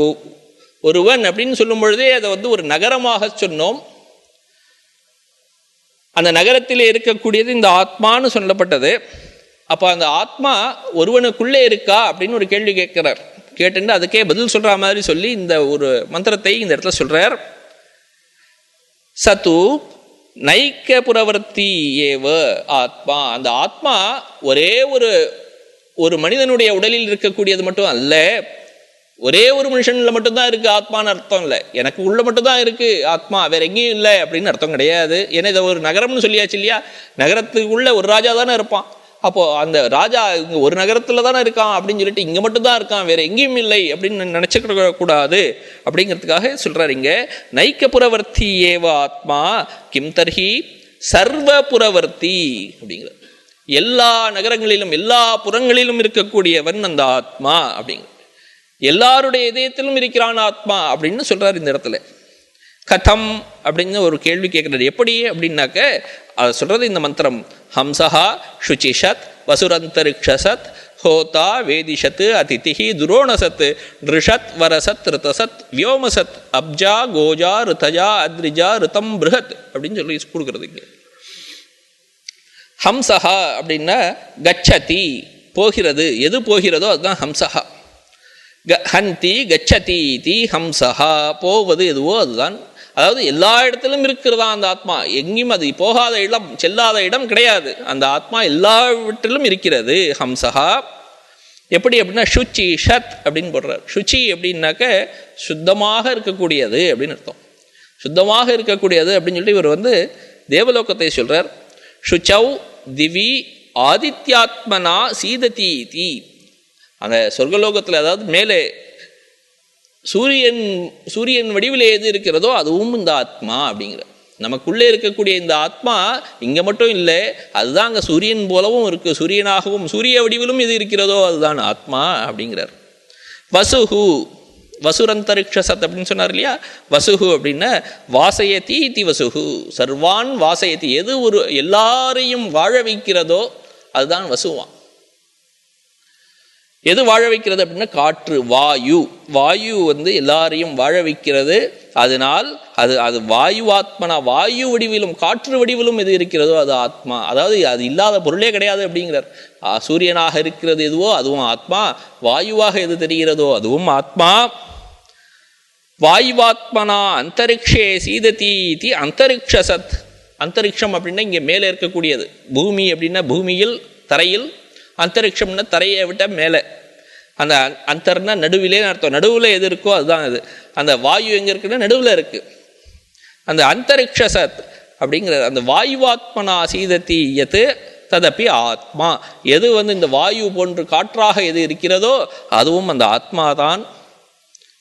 ஒருவன் அப்படின்னு சொல்லும் பொழுதே அதை ஒரு நகரமாக சொன்னோம். அந்த நகரத்திலே இருக்கக்கூடியது இந்த ஆத்மான்னு சொல்லப்பட்டது. அப்போ அந்த ஆத்மா ஒருவனுக்குள்ளே இருக்கா அப்படின்னு ஒரு கேள்வி கேட்டுட்டு அதுக்கே பதில் சொல்ற மாதிரி சொல்லி இந்த ஒரு மந்திரத்தை இந்த இடத்துல சொல்றார். சத்து நைக்க புரவர்த்தி ஏவ ஆத்மா. அந்த ஆத்மா ஒரே ஒரு மனிதனுடைய உடலில் இருக்கக்கூடியது மட்டும் அல்ல, ஒரே ஒரு மனுஷன்ல மட்டும்தான் இருக்கு ஆத்மான்னு அர்த்தம் இல்லை. எனக்கு உள்ள மட்டும்தான் இருக்கு ஆத்மா, வேற எங்கேயும் இல்லை அப்படின்னு அர்த்தம் கிடையாது. ஏன்னா இதை ஒரு நகரம்னு சொல்லியாச்சு இல்லையா, நகரத்துக்குள்ள ஒரு ராஜா தானே இருப்பான். அப்போ அந்த ராஜா இங்க ஒரு நகரத்துல தானே இருக்கான் அப்படின்னு சொல்லிட்டு இங்க மட்டும்தான் இருக்கான், வேற எங்கேயும் இல்லை அப்படின்னு நினைச்சுக்க கூடாது அப்படிங்கிறதுக்காக சொல்றாரு இங்க. நைக்க புரவர்த்தி ஏவ ஆத்மா கிம் தர்ஹி சர்வ புரவர்த்தி அப்படிங்கிற. எல்லா நகரங்களிலும் எல்லா புறங்களிலும் இருக்கக்கூடியவன் அந்த ஆத்மா அப்படிங்கிற. எல்லாருடைய இதயத்திலும் இருக்கிறான் ஆத்மா அப்படின்னு சொல்றாரு இந்த இடத்துல. கதம் அப்படின்னு ஒரு கேள்வி கேட்கிறாரு. எப்படி அப்படின்னாக்க அதை சொல்றது இந்த மந்திரம். ஹம்சஹா சுச்சிஷத் வசுரந்தரிக்ஷசத் ஹோதா வேதிஷத் அதிதிஹி துரோணசத் ரிஷத் வரசத் ரிதசத் வியோமசத் அப்ஜா கோஜா ரிதஜா அத்ரிஜா ரிதம் பிருஹத் அப்படின்னு சொல்லி கொடுக்கறது இங்க. ஹம்சஹா அப்படின்னா கச்சதி போகிறது, எது போகிறதோ அதுதான் ஹம்சஹா. ஹந்தி கச்சதி தி ஹம்சஹா போவது எதுவோ அதுதான். அதாவது எல்லா இடத்திலும் இருக்கிறதா அந்த ஆத்மா, எங்கேயும் அது போகாத இடம் செல்லாத இடம் கிடையாது. அந்த ஆத்மா எல்லாவற்றிலும் இருக்கிறது ஹம்சஹா. எப்படி அப்படின்னா சுச்சி ஷத் அப்படின்னு போடுறார். சுச்சி அப்படின்னாக்க சுத்தமாக இருக்கக்கூடியது அப்படின்னு அர்த்தம். சுத்தமாக இருக்கக்கூடியது அப்படின்னு சொல்லிட்டு இவர் தேவலோகத்தை சொல்றார். சுச்சௌ திவி ஆதித்யாத்மனா சீததி தி. அந்த சொர்க்கலோகத்தில் அதாவது மேலே சூரியன் வடிவில் எது இருக்கிறதோ அதுவும் இந்த ஆத்மா அப்படிங்கிற. நமக்குள்ளே இருக்கக்கூடிய இந்த ஆத்மா இங்க மட்டும் இல்லை, அதுதான் அங்க சூரியன் போலவும் இருக்கு, சூரியனாகவும் சூரிய வடிவிலும் எது இருக்கிறதோ அதுதான் ஆத்மா அப்படிங்கிறார். வசுஹு வசுரந்தரிக்ஷ சத் அப்படின்னு சொன்னார் இல்லையா. வசுகு அப்படின்னா வாசயதி இதி வசுகு, சர்வான் வாசயதி, எது ஒரு எல்லாரையும் வாழ வைக்கிறதோ அதுதான் வசுவான். எது வாழ வைக்கிறது அப்படின்னா காற்று, வாயு. வாயு எல்லாரையும் வாழ வைக்கிறது. அதனால் அது வாயுவாத்மனா, வாயு வடிவிலும் காற்று வடிவிலும் எது இருக்கிறதோ அது ஆத்மா. அதாவது அது இல்லாத பொருளே கிடையாது அப்படிங்கிறார். சூரியனாக இருக்கிறது எதுவோ அதுவும் ஆத்மா, வாயுவாக எது தெரிகிறதோ அதுவும் ஆத்மா. வாயுவாத்மனா அந்தரிக்ஷே சீததி இதி அந்தரிக்ஷ சத். அந்தரிக்ஷம் அப்படின்னா இங்கே மேலே இருக்கக்கூடியது. பூமி அப்படின்னா பூமியில் தரையில், அந்தரிக்ஷம்னா தரையை விட்ட மேலே. அந்த அந்தர்னா நடுவிலே அர்த்தம். நடுவில் எது இருக்கோ அதுதான் அது. அந்த வாயு எங்கே இருக்குன்னா நடுவில் இருக்குது. அந்த அந்தரிக்ஷ சத் அப்படிங்கிற அந்த வாயுவாத்மனா சீதத்தி எது ததப்பி ஆத்மா. எது இந்த வாயு போன்று காற்றாக எது இருக்கிறதோ அதுவும் அந்த ஆத்மா தான்.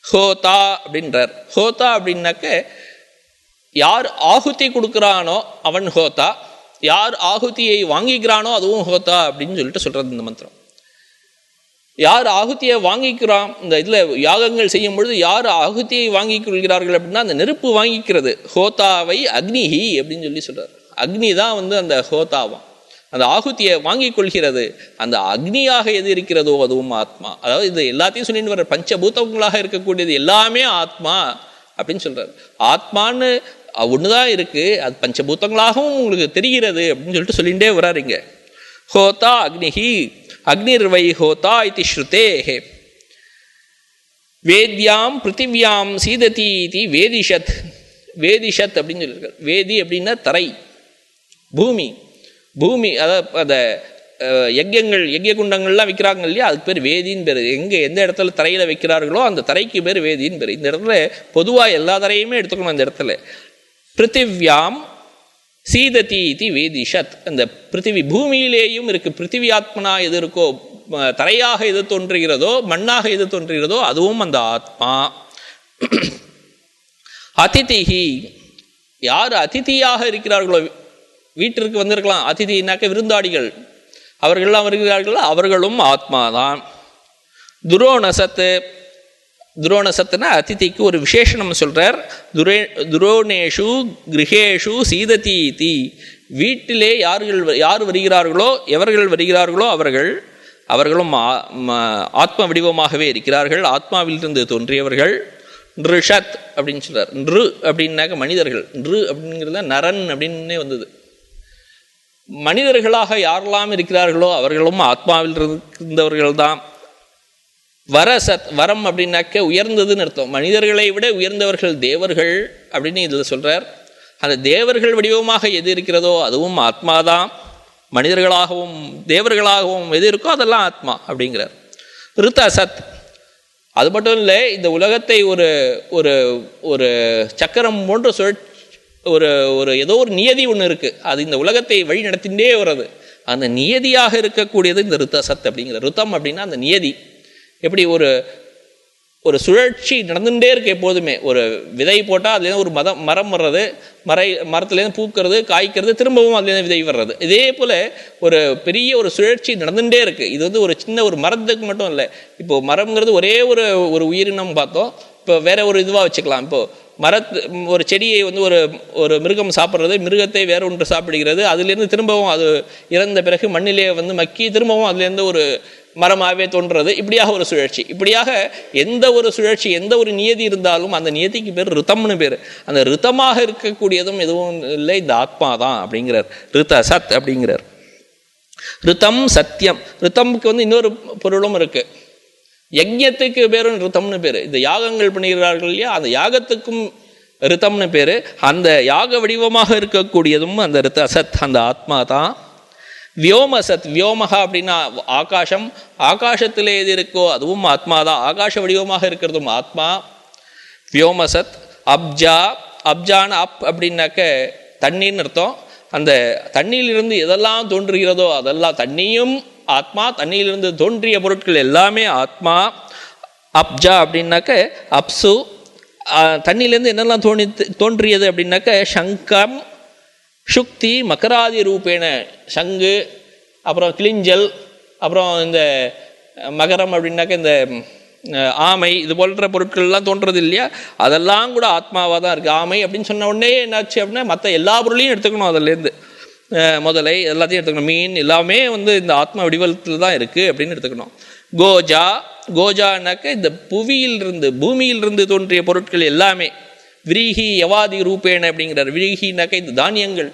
ஹோதா அப்படின்றார். ஹோதா அப்படின்னாக்க யார் ஆகுதி கொடுக்குறானோ அவன் ஹோதா, யார் ஆகுதியை வாங்கிக்கிறானோ அதுவும் ஹோதா அப்படின்னு சொல்றது இந்த மந்திரம். யார் ஆகுதியை வாங்கிக்கிறான், இந்த இதில் யாகங்கள் செய்யும் பொழுது யார் ஆகுதியை வாங்கிக் கொள்கிறார்கள் அப்படின்னா அந்த நெருப்பு வாங்கிக்கிறது. ஹோதாவை அக்னிஹி அப்படின்னு சொல்றார். அக்னி தான் அந்த ஹோதாவாம், அந்த ஆகுதியை வாங்கி கொள்கிறது. அந்த அக்னியாக எது இருக்கிறதோ அதுவும் ஆத்மா. அதாவது இது எல்லாத்தையும் சொல்லிட்டு வர்ற பஞ்சபூதங்களாக இருக்கக்கூடியது எல்லாமே ஆத்மா அப்படின்னு சொல்றாரு. ஆத்மான்னு ஒண்ணுதான் இருக்கு, அது பஞ்சபூதங்களாகவும் உங்களுக்கு தெரிகிறது அப்படின்னு சொல்லிட்டே வர்றாருங்க. ஹோதா அக்னிஹி அக்னிர்வை ஹோதா இதி ஸ்ருதேஹே வேத்யாம் பிருத்திவியாம் சீததி இதி வேதிஷத். வேதிஷத் அப்படின்னு சொல்லியிருக்காரு. வேதி அப்படின்னா தரை, பூமி. பூமி அதாவது அந்த யஜ்ய குண்டங்கள்லாம் வைக்கிறாங்க இல்லையா, அதுக்கு பேர் வேதின்னு பேர். எந்த இடத்துல தரையில் வைக்கிறார்களோ அந்த தரைக்கு பேர் வேதின்னு பேர். இந்த இடத்துல பொதுவாக எல்லா தரையுமே எடுத்துக்கணும். அந்த இடத்துல பிருத்திவியாம் சீததி இதி வேதிஷத். அந்த பிருத்திவி பூமியிலேயும் இருக்கு. பிருத்திவி ஆத்மனா எது இருக்கோ, தரையாக எது தோன்றுகிறதோ, மண்ணாக எது தோன்றுகிறதோ அதுவும் அந்த ஆத்மா. அதிதிஹி யார் அதிதியாக இருக்கிறார்களோ, வீட்டிற்கு வந்திருக்கலாம், அதிதினாக்க விருந்தாடிகள், அவர்கள்லாம் வருகிறார்கள், அவர்களும் ஆத்மாதான். துரோணசத்து, துரோணசத்துனா அதிதிக்கு ஒரு விசேஷனம் சொல்றார். துரோணேஷு கிரகேஷு சீததி. வீட்டிலே யார் வருகிறார்களோ, எவர்கள் வருகிறார்களோ அவர்களும் ஆத்ம வடிவமாகவே இருக்கிறார்கள், ஆத்மாவிலிருந்து தோன்றியவர்கள். நிருஷத் அப்படின்னு சொல்றார். நிரு அப்படின்னாக்க மனிதர்கள். நிரு அப்படிங்கிறத நரன் அப்படின்னே வந்தது. மனிதர்களாக யாரெல்லாம் இருக்கிறார்களோ அவர்களும் ஆத்மாவில் இருந்தவர்கள் தான். வரசத், வரம் அப்படின்னாக்க உயர்ந்ததுன்னு அர்த்தம். மனிதர்களை விட உயர்ந்தவர்கள் தேவர்கள் அப்படின்னு இதில் சொல்றார். அந்த தேவர்கள் வடிவமாக எது இருக்கிறதோ அதுவும் ஆத்மாதான். மனிதர்களாகவும் தேவர்களாகவும் எது இருக்கோ அதெல்லாம் ஆத்மா அப்படிங்கிறார். ரித அசத், அது மட்டும் இல்லை, இந்த உலகத்தை ஒரு ஒரு ஒரு சக்கரம் போன்ற ஒரு ஏதோ ஒரு நியதி ஒன்று இருக்கு, அது இந்த உலகத்தை வழி நடத்திகிட்டே வர்றது. அந்த நியதியாக இருக்கக்கூடியது இந்த ரித அசத் அப்படிங்கிற. ரிதம் அப்படின்னா அந்த நியதி. எப்படி ஒரு சுழற்சி நடந்துகிட்டே இருக்கு எப்போதுமே. ஒரு விதை போட்டால் அதுலேருந்து ஒரு மரம் வர்றது, மரத்துலேருந்து பூக்கிறது, காய்க்கிறது, திரும்பவும் அதுலேருந்து விதை வர்றது. இதே போல் ஒரு பெரிய ஒரு சுழற்சி நடந்துகிட்டே இருக்குது. இது ஒரு சின்ன ஒரு மரத்துக்கு மட்டும் இல்லை. இப்போது மரம்ங்கிறது ஒரே ஒரு உயிரினம் பார்த்தோம். இப்போ வேற ஒரு இதுவாக வச்சுக்கலாம். இப்போது ஒரு செடியை ஒரு மிருகம் சாப்பிட்றது, மிருகத்தை வேற ஒன்று சாப்பிடுகிறது, அதுலேருந்து திரும்பவும் அது இறந்த பிறகு மண்ணிலே மக்கி திரும்பவும் அதுலேருந்து ஒரு மரமாகவே தோன்றது. இப்படியாக ஒரு சுழற்சி. இப்படியாக எந்த ஒரு சுழற்சி, எந்த ஒரு நியதி இருந்தாலும் அந்த நியதிக்கு பேர் ரிதம்னு பேர். அந்த ரிதமாக இருக்கக்கூடியதும் எதுவும் இல்லை, இந்த ஆத்மா தான் அப்படிங்கிறார். ரித சத் அப்படிங்கிறார். ரிதம் சத்தியம். ரிதம்க்கு இன்னொரு பொருளும் இருக்கு. யஜ்யத்துக்கு பேரும் ரிதம்னு பேர். இந்த யாகங்கள் பண்ணுகிறார்கள் இல்லையா, அந்த யாகத்துக்கும் ரிதம்னு பேர். அந்த யாக வடிவமாக இருக்கக்கூடியதும் அந்த ரித அசத், அந்த ஆத்மா தான். வியோமசத், வியோமகா அப்படின்னா ஆகாசம். ஆகாசத்திலே எது இருக்கோ அதுவும் ஆத்மா தான். ஆகாச வடிவமாக இருக்கிறதும் ஆத்மா. வியோமசத். அப்ஜா, அப்ஜான அப் அப்படின்னாக்க தண்ணீர்னு அர்த்தம். அந்த தண்ணியிலிருந்து எதெல்லாம் தோன்றுகிறதோ அதெல்லாம் தண்ணியும் ஆத்மா. தண்ணியிலிருந்து தோன்றிய பொருட்கள் எல்லாமே ஆத்மா. அப்ஜா அப்படின்னாக்க அப்சு. தண்ணியிலேருந்து என்னெல்லாம் தோன்றியது அப்படின்னாக்க சங்கம், சுக்தி, மகராதி ரூபேன. சங்கு, அப்புறம் கிளிஞ்சல், அப்புறம் இந்த மகரம் அப்படின்னாக்க இந்த ஆமை இது போன்ற பொருட்கள்லாம் தோன்றது இல்லையா, அதெல்லாம் கூட ஆத்மாவாக தான் இருக்குது. ஆமை அப்படின்னு சொன்ன உடனே என்னாச்சு அப்படின்னா மற்ற எல்லா பொருளையும் எடுத்துக்கணும், அதுலேருந்து முதலை எல்லாத்தையும் எடுத்துக்கணும். மீன் எல்லாமே இந்த ஆத்மா வடிவத்தில் தான் இருக்குது அப்படின்னு எடுத்துக்கணும். கோஜா, கோஜானாக்க இந்த புவியிலிருந்து பூமியிலிருந்து தோன்றிய பொருட்கள் எல்லாமே. விரீஹி யவாதி ரூபேன அப்படிங்கிறார். விரீஹினாக்க இந்த தானியங்கள்,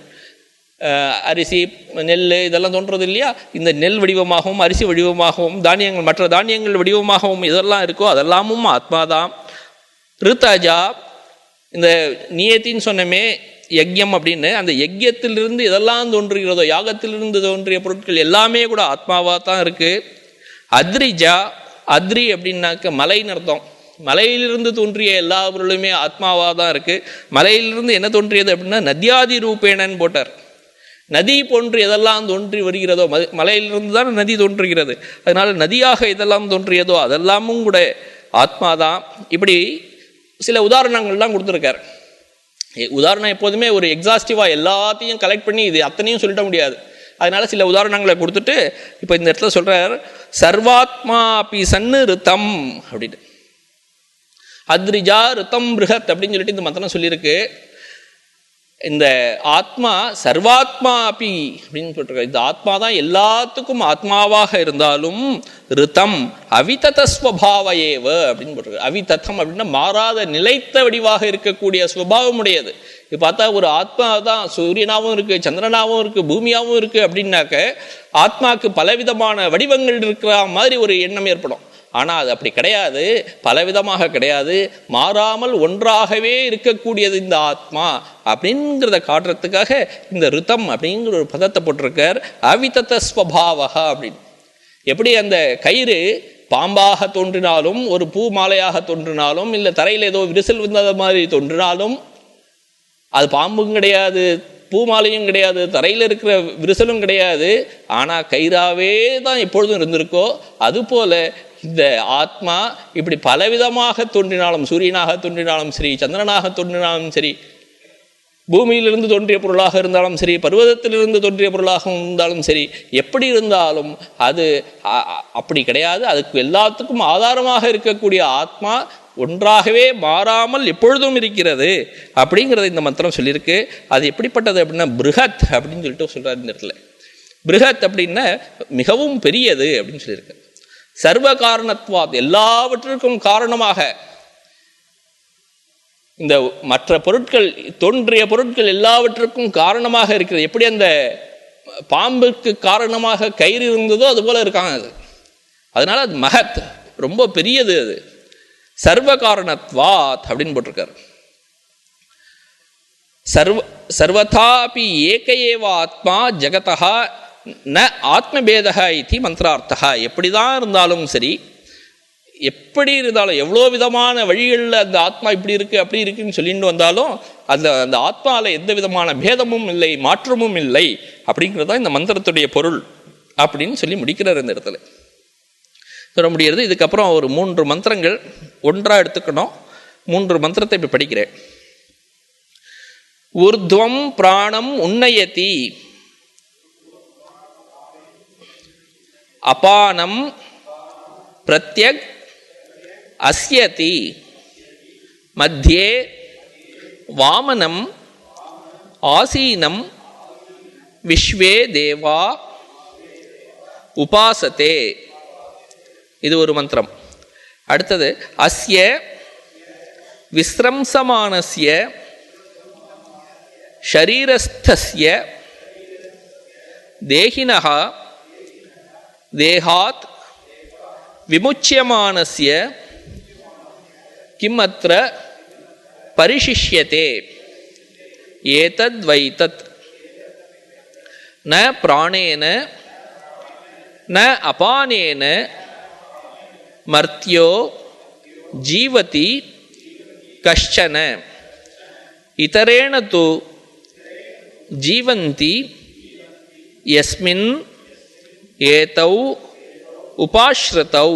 அரிசி நெல் இதெல்லாம் தோன்றது இல்லையா, இந்த நெல் வடிவமாகவும் அரிசி வடிவமாகவும் தானியங்கள் மற்ற தானியங்கள் வடிவமாகவும் இதெல்லாம் இருக்கோ அதெல்லாமும் ஆத்மாதான். ரித்தஜா இந்த நியத்தின்னு சொன்னமே யஜ்யம் அப்படின்னு, அந்த யஜ்யத்திலிருந்து இதெல்லாம் தோன்றுகிறதோ யாகத்திலிருந்து தோன்றிய பொருட்கள் எல்லாமே கூட ஆத்மாவாக தான் இருக்குது. அத்ரிஜா, அத்ரி அப்படின்னாக்க மலைன்னு அர்த்தம். மலையிலிருந்து தோன்றிய எல்லா பொருளுமே ஆத்மாவாக தான் இருக்குது. மலையிலிருந்து என்ன தோன்றியது அப்படின்னா நதியாதி ரூபேனன்னு போட்டார். நதி போன்று எதெல்லாம் தோன்றி வருகிறதோ, மலையிலிருந்து தான் நதி தோன்றுகிறது, அதனால் நதியாக இதெல்லாம் தோன்றியதோ அதெல்லாமும் கூட ஆத்மாதான். இப்படி சில உதாரணங்கள்லாம் கொடுத்துருக்கார். உதாரணம் எப்போதுமே ஒரு எக்ஸாஸ்டிவாக எல்லாத்தையும் கலெக்ட் பண்ணி இது அத்தனையும் சொல்லிட முடியாது. அதனால சில உதாரணங்களை கொடுத்துட்டு இப்போ இந்த இடத்துல சொல்கிறார், சர்வாத்மா பி சன்னு ரித்தம் அப்படின்னு. அத்ரிஜா ரித்தம் பிருகத் அப்படின்னு சொல்லிட்டு இந்த மந்திரம் சொல்லியிருக்கு. இந்த ஆத்மா சர்வாத்மா அப்பி அப்படின்னு சொல்லிருக்க, இந்த ஆத்மா தான் எல்லாத்துக்கும் ஆத்மாவாக இருந்தாலும் ரித்தம் அவிததஸ்வபாவ ஏவ அப்படின்னு போட்டிருக்கு. அவிதத்தம் அப்படின்னா மாறாத நிலைத்த வடிவாக இருக்கக்கூடிய ஸ்வபாவம் உடையது. இது பார்த்தா ஒரு ஆத்மா தான் சூரியனாகவும் இருக்குது, சந்திரனாகவும் இருக்குது, பூமியாகவும் இருக்குது அப்படின்னாக்க ஆத்மாவுக்கு பலவிதமான வடிவங்கள் இருக்கிற மாதிரி ஒரு எண்ணம் ஏற்படும். ஆனால் அது அப்படி கிடையாது, பலவிதமாக கிடையாது, மாறாமல் ஒன்றாகவே இருக்கக்கூடியது இந்த ஆத்மா அப்படிங்கிறத காட்டுறதுக்காக இந்த ரித்தம் அப்படிங்கிற ஒரு பதத்தை போட்டிருக்கார். அவிதத ஸ்வபாவகா அப்படின்னு. எப்படி அந்த கயிறு பாம்பாக தோன்றினாலும், ஒரு பூ மாலையாக தோன்றினாலும், இல்லை தரையில் ஏதோ விரிசல் வந்த மாதிரி தோன்றினாலும் அது பாம்பும் கிடையாது, பூமாலையும் கிடையாது, தரையில் இருக்கிற விரிசலும் கிடையாது, ஆனால் கயிறாவே தான் எப்பொழுதும் இருந்திருக்கோ அதுபோல இந்த ஆத்மா இப்படி பலவிதமாக தோன்றினாலும், சூரியனாக தோன்றினாலும் சரி, சந்திரனாக தோன்றினாலும் சரி, பூமியிலிருந்து தோன்றிய பொருளாக இருந்தாலும் சரி, பர்வதத்திலிருந்து தோன்றிய பொருளாக இருந்தாலும் சரி, எப்படி இருந்தாலும் அது அப்படி கிடையாது. அதுக்கு எல்லாத்துக்கும் ஆதாரமாக இருக்கக்கூடிய ஆத்மா ஒன்றாகவே மாறாமல் எப்பொழுதும் இருக்கிறது அப்படிங்கிறத இந்த மந்திரம் சொல்லியிருக்கு. அது எப்படிப்பட்டது அப்படின்னா பிருகத் அப்படின்னு சொல்லிட்டு சொல்கிறார் இந்த இடத்துல. பிருகத் அப்படின்னா மிகவும் பெரியது அப்படின்னு சொல்லியிருக்கு. சர்வ காரணத்வாத் எல்லாவற்றிற்கும் காரணமாக இந்த மற்ற பொருட்கள் தோன்றிய பொருட்கள் எல்லாவற்றுக்கும் காரணமாக இருக்கிறது. எப்படி அந்த பாம்புக்கு காரணமாக கயிறு இருந்ததோ அது போல இருக்காங்க அது. அதனால அது மகத், ரொம்ப பெரியது அது. சர்வ காரணத்வாத் அப்படின்னு போட்டிருக்காரு. சர்வதாபி ஏக ஏவ ஆத்மா ஜகதா ந ஆத்மபேதா இதி மந்திரார்த்தா. எப்படிதான் இருந்தாலும் சரி, எப்படி இருந்தாலும் எவ்வளோ விதமான வழிகளில் அந்த ஆத்மா இப்படி இருக்குது அப்படி இருக்குன்னு சொல்லிட்டு வந்தாலும் அந்த ஆத்மாவில் எந்த விதமான பேதமும் இல்லை, மாற்றமும் இல்லை அப்படிங்கிறதான் இந்த மந்திரத்துடைய பொருள் அப்படின்னு சொல்லி முடிக்கிறார் இந்த இடத்துல. சொல்ல முடியாது. இதுக்கப்புறம் ஒரு 3 மந்திரங்கள் ஒன்றாக எடுத்துக்கணும். 3 மந்திரத்தை இப்போ படிக்கிறேன். ஊர்த்வம் பிராணம் உன்னயதி, அபானம் பிரத்யக் அஸ்யதி, மத்தியே வாமனம் ஆசீனம் விஸ்வே தேவா உபாசதே. இது ஒரு மந்திரம். அடுத்தது அஸ்ய விஸ்ரம்சமானஸ்ய ஷரீரஸ்தஸ்ய தேஹினஹ தேஹாத் விமுச்சியமானஸ்ய கிம் அத்ர பரிசிஷ்யதே ஏதத் வைதத் ந பிராணேன ந அபானேன மர்த்யோ ஜீவதி கஷ்சன இதரேண து ஜீவந்தி யஸ்மின் ஏதௌ உபாஸ்ருதௌ.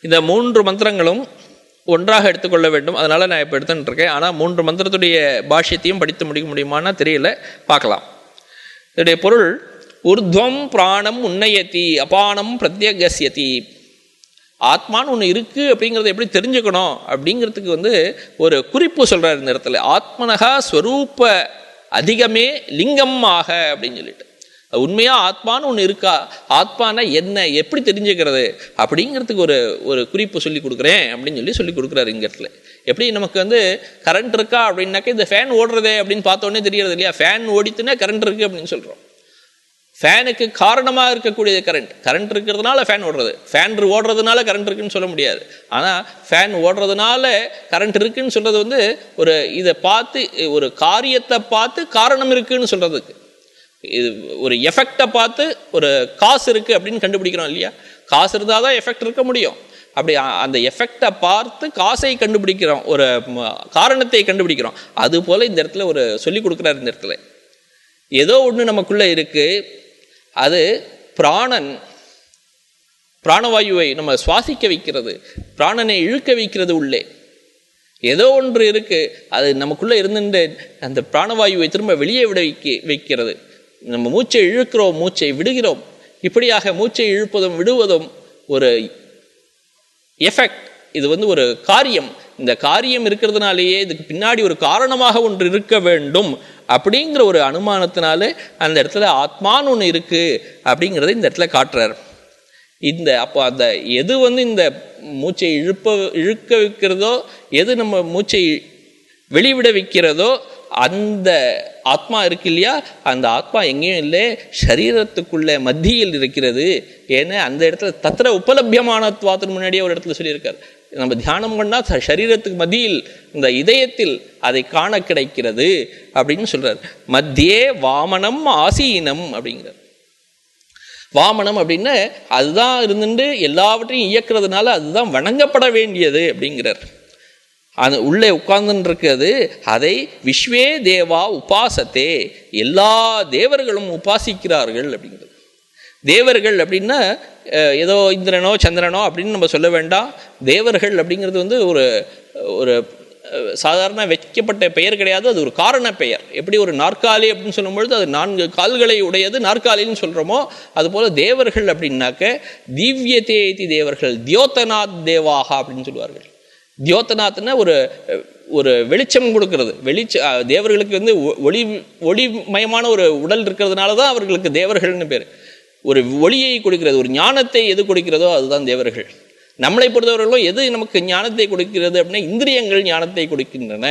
இந்த 3 மந்திரங்களும் ஒன்றாக எடுத்துக்கொள்ள வேண்டும். அதனால் நான் இப்போ எடுத்துட்டு இருக்கேன். ஆனால் 3 மந்திரத்துடைய பாஷ்யத்தையும் படித்து முடிக்க முடியுமான்னா தெரியல, பார்க்கலாம். இதனுடைய பொருள் ஊர்த்வம் பிராணம் உன்னயதி அபானம் பிரத்யகஸ்யதி. ஆத்மான்னு ஒன்று இருக்கு அப்படிங்கிறத எப்படி தெரிஞ்சுக்கணும் அப்படிங்கிறதுக்கு ஒரு குறிப்பு சொல்றாரு இந்த இடத்துல. ஆத்மனகா ஸ்வரூப அதிகமே லிங்கம் ஆக அப்படின்னு சொல்லிட்டு, உண்மையா ஆத்மான்னு ஒன்று இருக்கா, ஆத்மானா என்ன, எப்படி தெரிஞ்சுக்கிறது அப்படிங்கிறதுக்கு ஒரு குறிப்பு சொல்லி கொடுக்குறேன் அப்படின்னு சொல்லி கொடுக்குறாரு இங்க இடத்துல. எப்படி நமக்கு கரண்ட் இருக்கா அப்படின்னாக்க இந்த ஃபேன் ஓடுறதே அப்படின்னு பார்த்தோன்னே தெரியறது இல்லையா, ஃபேன் ஓடித்துன்னா கரண்ட் இருக்கு அப்படின்னு சொல்றோம். ஃபேனுக்கு காரணமாக இருக்கக்கூடியது கரண்ட் இருக்கிறதுனால ஃபேன் ஓடுறது, ஃபேன் ஓடுறதுனால கரண்ட் இருக்குன்னு சொல்ல முடியாது. ஆனால் ஃபேன் ஓடுறதுனால கரண்ட் இருக்குன்னு சொல்றது இதை பார்த்து ஒரு காரியத்தை பார்த்து காரணம் இருக்குன்னு சொல்றதுக்கு, இது ஒரு எஃபெக்டை பார்த்து ஒரு காசு இருக்கு அப்படின்னு கண்டுபிடிக்கிறோம் இல்லையா, காசு இருந்தால் தான் எஃபெக்ட் இருக்க முடியும். அப்படி அந்த எஃபெக்டை பார்த்து காசை கண்டுபிடிக்கிறோம், ஒரு காரணத்தை கண்டுபிடிக்கிறோம். அது போல இந்த இடத்துல சொல்லி கொடுக்குறாரு இந்த இடத்துல. ஏதோ ஒன்று நமக்குள்ள இருக்கு, அது பிராணவாயுவை நம்ம சுவாசிக்க வைக்கிறது, பிராணனை இழுக்க வைக்கிறது. உள்ளே ஏதோ ஒன்று இருக்கு, அது நமக்குள்ள இருந்துட்டு அந்த பிராணவாயுவை திரும்ப வெளியே வைக்கிறது. நம்ம மூச்சை இழுக்கிறோம், மூச்சை விடுகிறோம். இப்படியாக மூச்சை இழுப்பதும் விடுவதும் ஒரு எஃபெக்ட். இது ஒரு காரியம். இந்த காரியம் இருக்கிறதுனாலேயே இதுக்கு பின்னாடி ஒரு காரணமாக ஒன்று இருக்க வேண்டும் அப்படிங்கிற ஒரு அனுமானத்தினால அந்த இடத்துல ஆத்மான்னு ஒன்று இருக்கு அப்படிங்கிறத இந்த இடத்துல காட்டுறார். அப்போ அந்த எது இந்த மூச்சை இழுக்க வைக்கிறதோ, எது நம்ம மூச்சை வெளிவிட வைக்கிறதோ அந்த ஆத்மா இருக்கு இல்லையா, அந்த ஆத்மா எங்கேயும் இல்லை, சரீரத்துக்குள்ள மத்தியில் இருக்கிறது. ஏன்னா அந்த இடத்துல தத்திர உபலபியமானத்வாத்தின் முன்னாடியே ஒரு இடத்துல சொல்லியிருக்காரு, நம்ம தியானம் பண்ணா சரீரத்துக்கு மத்தியில் இந்த இதயத்தில் அதை காண கிடைக்கிறது அப்படின்னு சொல்றாரு. மத்தியே வாமனம் ஆசீனம் அப்படிங்கிறார். வாமனம் அப்படின்னு அதுதான் இருந்துட்டு எல்லாவற்றையும் இயக்கிறதுனால அதுதான் வணங்கப்பட வேண்டியது அப்படிங்கிறார். அது உள்ளே உட்கார்ந்துன்னு இருக்கிறது, அதை விஸ்வே தேவா உபாசத்தே, எல்லா தேவர்களும் உபாசிக்கிறார்கள் அப்படிங்கிறது. தேவர்கள் அப்படின்னா ஏதோ இந்திரனோ சந்திரனோ அப்படின்னு நம்ம சொல்ல வேண்டாம். தேவர்கள் அப்படிங்கிறது ஒரு சாதாரண வைக்கப்பட்ட பெயர் கிடையாது, அது ஒரு காரண பெயர். எப்படி ஒரு நாற்காலி அப்படின்னு சொல்லும்பொழுது அது 4 கால்களை உடையது நாற்காலின்னு சொல்கிறோமோ, அதுபோல் தேவர்கள் அப்படின்னாக்க திவ்யதேதி தேவர்கள், தியோத்தநாத் தேவாகா அப்படின்னு சொல்லுவார்கள். தியோத்தநாத்னா ஒரு வெளிச்சம் கொடுக்கறது. தேவர்களுக்கு ஒளிமயமான ஒரு உடல் இருக்கிறதுனால தான் அவர்களுக்கு தேவர்கள்னு பேர். ஒரு ஒளியை கொடுக்கிறது, ஒரு ஞானத்தை எது கொடுக்கிறதோ அதுதான் தேவர்கள். நம்மளை பொறுத்தவர்களும் எது நமக்கு ஞானத்தை கொடுக்கிறது அப்படின்னா இந்திரியங்கள் ஞானத்தை கொடுக்கின்றன.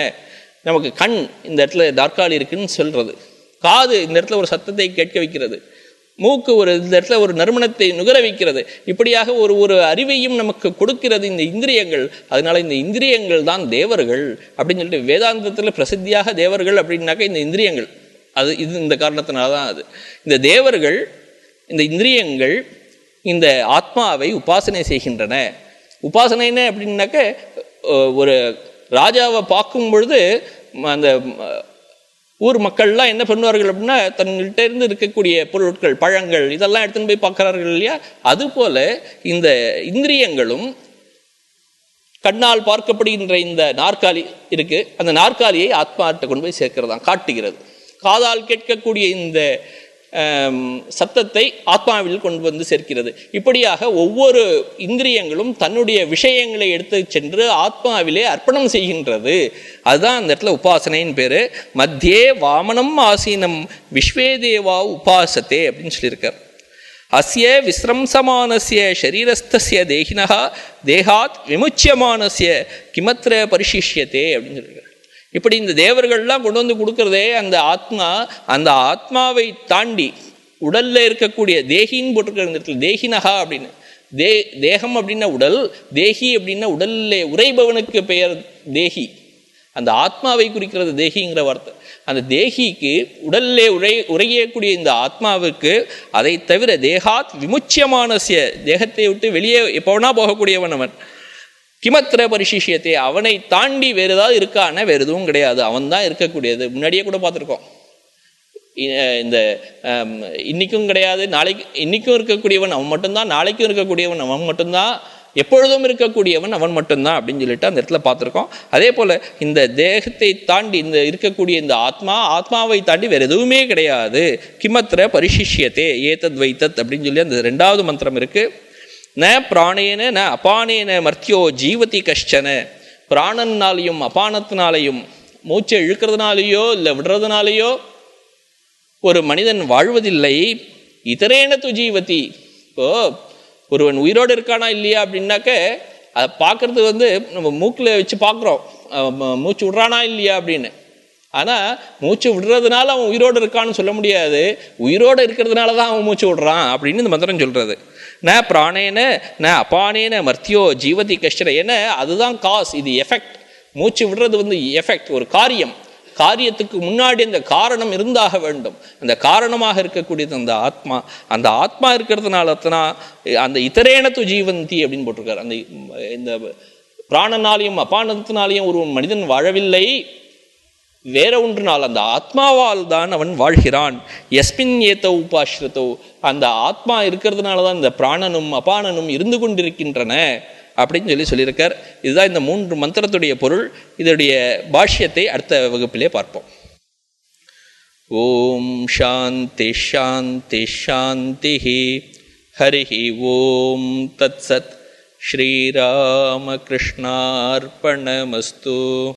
நமக்கு கண் இந்த இடத்துல டார்க்காலி இருக்குன்னு சொல்றது, காது இந்த இடத்துல ஒரு சத்தத்தை கேட்க வைக்கிறது, மூக்கு இந்த இடத்துல ஒரு நறுமணத்தை நுகர வைக்கிறது. இப்படியாக ஒரு அறிவையும் நமக்கு கொடுக்கிறது இந்த இந்திரியங்கள். அதனால இந்த இந்திரியங்கள் தான் தேவர்கள் அப்படின்னு சொல்லிட்டு வேதாந்தத்தில் பிரசித்தியாக தேவர்கள் அப்படின்னாக்க இந்த இந்திரியங்கள், இந்த காரணத்தினால தான் அது. இந்த தேவர்கள், இந்த இந்திரியங்கள் இந்த ஆத்மாவை உபாசனை செய்கின்றன. உபாசனைன்னு அப்படின்னாக்க ஒரு ராஜாவை பார்க்கும் பொழுது அந்த ஊர் மக்கள்லாம் என்ன பண்ணுவார்கள் அப்படின்னா தங்கள்கிட்ட இருந்து இருக்கக்கூடிய பொருட்கள், பழங்கள் இதெல்லாம் எடுத்துன்னு போய் பார்க்கிறார்கள் இல்லையா. அதுபோல இந்த இந்திரியங்களும் கண்ணால் பார்க்கப்படுகின்ற இந்த நாற்காலி இருக்கு, அந்த நாற்காலியை ஆத்மாட்ட கொண்டு போய் சேர்க்கிறதா காட்டுகிறது. காதால் கேட்கக்கூடிய இந்த சத்தத்தை ஆத்மாவில் கொண்டு சேர்க்கிறது. இப்படியாக ஒவ்வொரு இந்திரியங்களும் தன்னுடைய விஷயங்களை எடுத்து சென்று ஆத்மாவிலே அர்ப்பணம் செய்கின்றது. அதுதான் அந்த இடத்துல உபாசனைன்னு பேரு. மத்தியே வாமனம் ஆசீனம் விஸ்வே தேவா உபாசத்தே அப்படின்னு சொல்லியிருக்கார். அஸ்ய விஸ்ரம்சமானஸ்ய ஷரீரஸ்தஸ்ய தேகினஹா தேகாத் விமுச்சியமானஸ்ய கிமத்ர பரிசிஷ்யத்தே அப்படின்னு சொல்லியிருக்கார். இப்படி இந்த தேவர்கள்லாம் கொண்டு கொடுக்கறதே அந்த ஆத்மாவை தாண்டி உடல்ல இருக்கக்கூடிய தேகின்னு போட்டிருக்கிற இந்த இடத்துல தேகினஹா அப்படின்னு, தேகம் அப்படின்னா உடல், தேகி அப்படின்னா உடல்ல உரைபவனுக்கு பெயர் தேகி. அந்த ஆத்மாவை குறிக்கிறது தேகிங்கிற வார்த்தை. அந்த தேகிக்கு உடல்லே உரையக்கூடிய இந்த ஆத்மாவுக்கு அதை தவிர தேகாத் விமுச்சியமானஸ்ய, தேகத்தை விட்டு வெளியே எப்போனா போகக்கூடியவன் அவன். கிமத்திர பரிசிஷ்யத்தை, அவனை தாண்டி வேறு ஏதாவது இருக்கான்னா வேறு எதுவும் கிடையாது, அவன் தான் இருக்கக்கூடியது. முன்னாடியே கூட பார்த்துருக்கோம். இந்த இன்னைக்கும் கிடையாது, நாளைக்கு இன்னைக்கும் இருக்கக்கூடியவன் அவன் மட்டும்தான், நாளைக்கும் இருக்கக்கூடியவன் அவன் மட்டும்தான், எப்பொழுதும் இருக்கக்கூடியவன் அவன் மட்டும்தான் அப்படின்னு சொல்லிட்டு அந்த இடத்துல பார்த்துருக்கோம். அதே போல இந்த தேகத்தை தாண்டி இந்த இருக்கக்கூடிய இந்த ஆத்மாவை தாண்டி வேறு எதுவுமே கிடையாது. கிமத்திர பரிசிஷ்யத்தே ஏதத் வைத்தத் அப்படின்னு சொல்லி அந்த 2வது மந்திரம் இருக்கு. ந பிராணேன ந அபானேன மர்த்தியோ ஜீவதி கஷ்டன. பிராணனாலையும் அபானத்தினாலையும், மூச்சை இழுக்கிறதுனாலேயோ இல்லை விடுறதுனாலேயோ ஒரு மனிதன் வாழ்வதில்லை. இதரேன து ஜீவதி. இப்போ ஒருவன் உயிரோடு இருக்கானா இல்லையா அப்படின்னாக்க அதை பார்க்கறது நம்ம மூக்கில் வச்சு பார்க்குறோம், மூச்சு விடுறானா இல்லையா அப்படின்னு. ஆனால் மூச்சு விடுறதுனால அவன் உயிரோடு இருக்கான்னு சொல்ல முடியாது, உயிரோடு இருக்கிறதுனால தான் அவன் மூச்சு விடுறான் அப்படின்னு இந்த மந்திரம் சொல்கிறது. ந பிராணேன ந அபானேன மர்த்தியோ ஜீவதி கஷ்டன. ஏன்னா அதுதான் காஸ், இது எஃபெக்ட். மூச்சு விடுறது எஃபெக்ட், ஒரு காரியம். காரியத்துக்கு முன்னாடி அந்த காரணம் இருந்தாக வேண்டும். அந்த காரணமாக இருக்கக்கூடியது அந்த ஆத்மா. அந்த ஆத்மா இருக்கிறதுனால தான் அந்த இதரேனத்து ஜீவந்தி அப்படின்னு போட்டிருக்காரு. அந்த இந்த பிராணனாலையும் அபானத்தினாலையும் ஒரு மனிதன் வாழவில்லை, வேற ஒன்றினால் அந்த ஆத்மாவால் தான் அவன் வாழ்கிறான். எஸ்மின் ஏத்தோ உபாஸ்ரதோ. அந்த ஆத்மா இருக்கிறதுனால தான் இந்த பிராணனும் அபானனும் இருந்து கொண்டிருக்கின்றன அப்படின்னு சொல்லியிருக்கார். இதுதான் இந்த 3 மந்திரத்துடைய பொருள். இதனுடைய பாஷ்யத்தை அடுத்த வகுப்பிலே பார்ப்போம். ஓம் சாந்தி ஷாந்தி ஷாந்தி. ஹரிஹி ஓம் தத் சத். ஸ்ரீராமகிருஷ்ணார்ப்பணமஸ்து.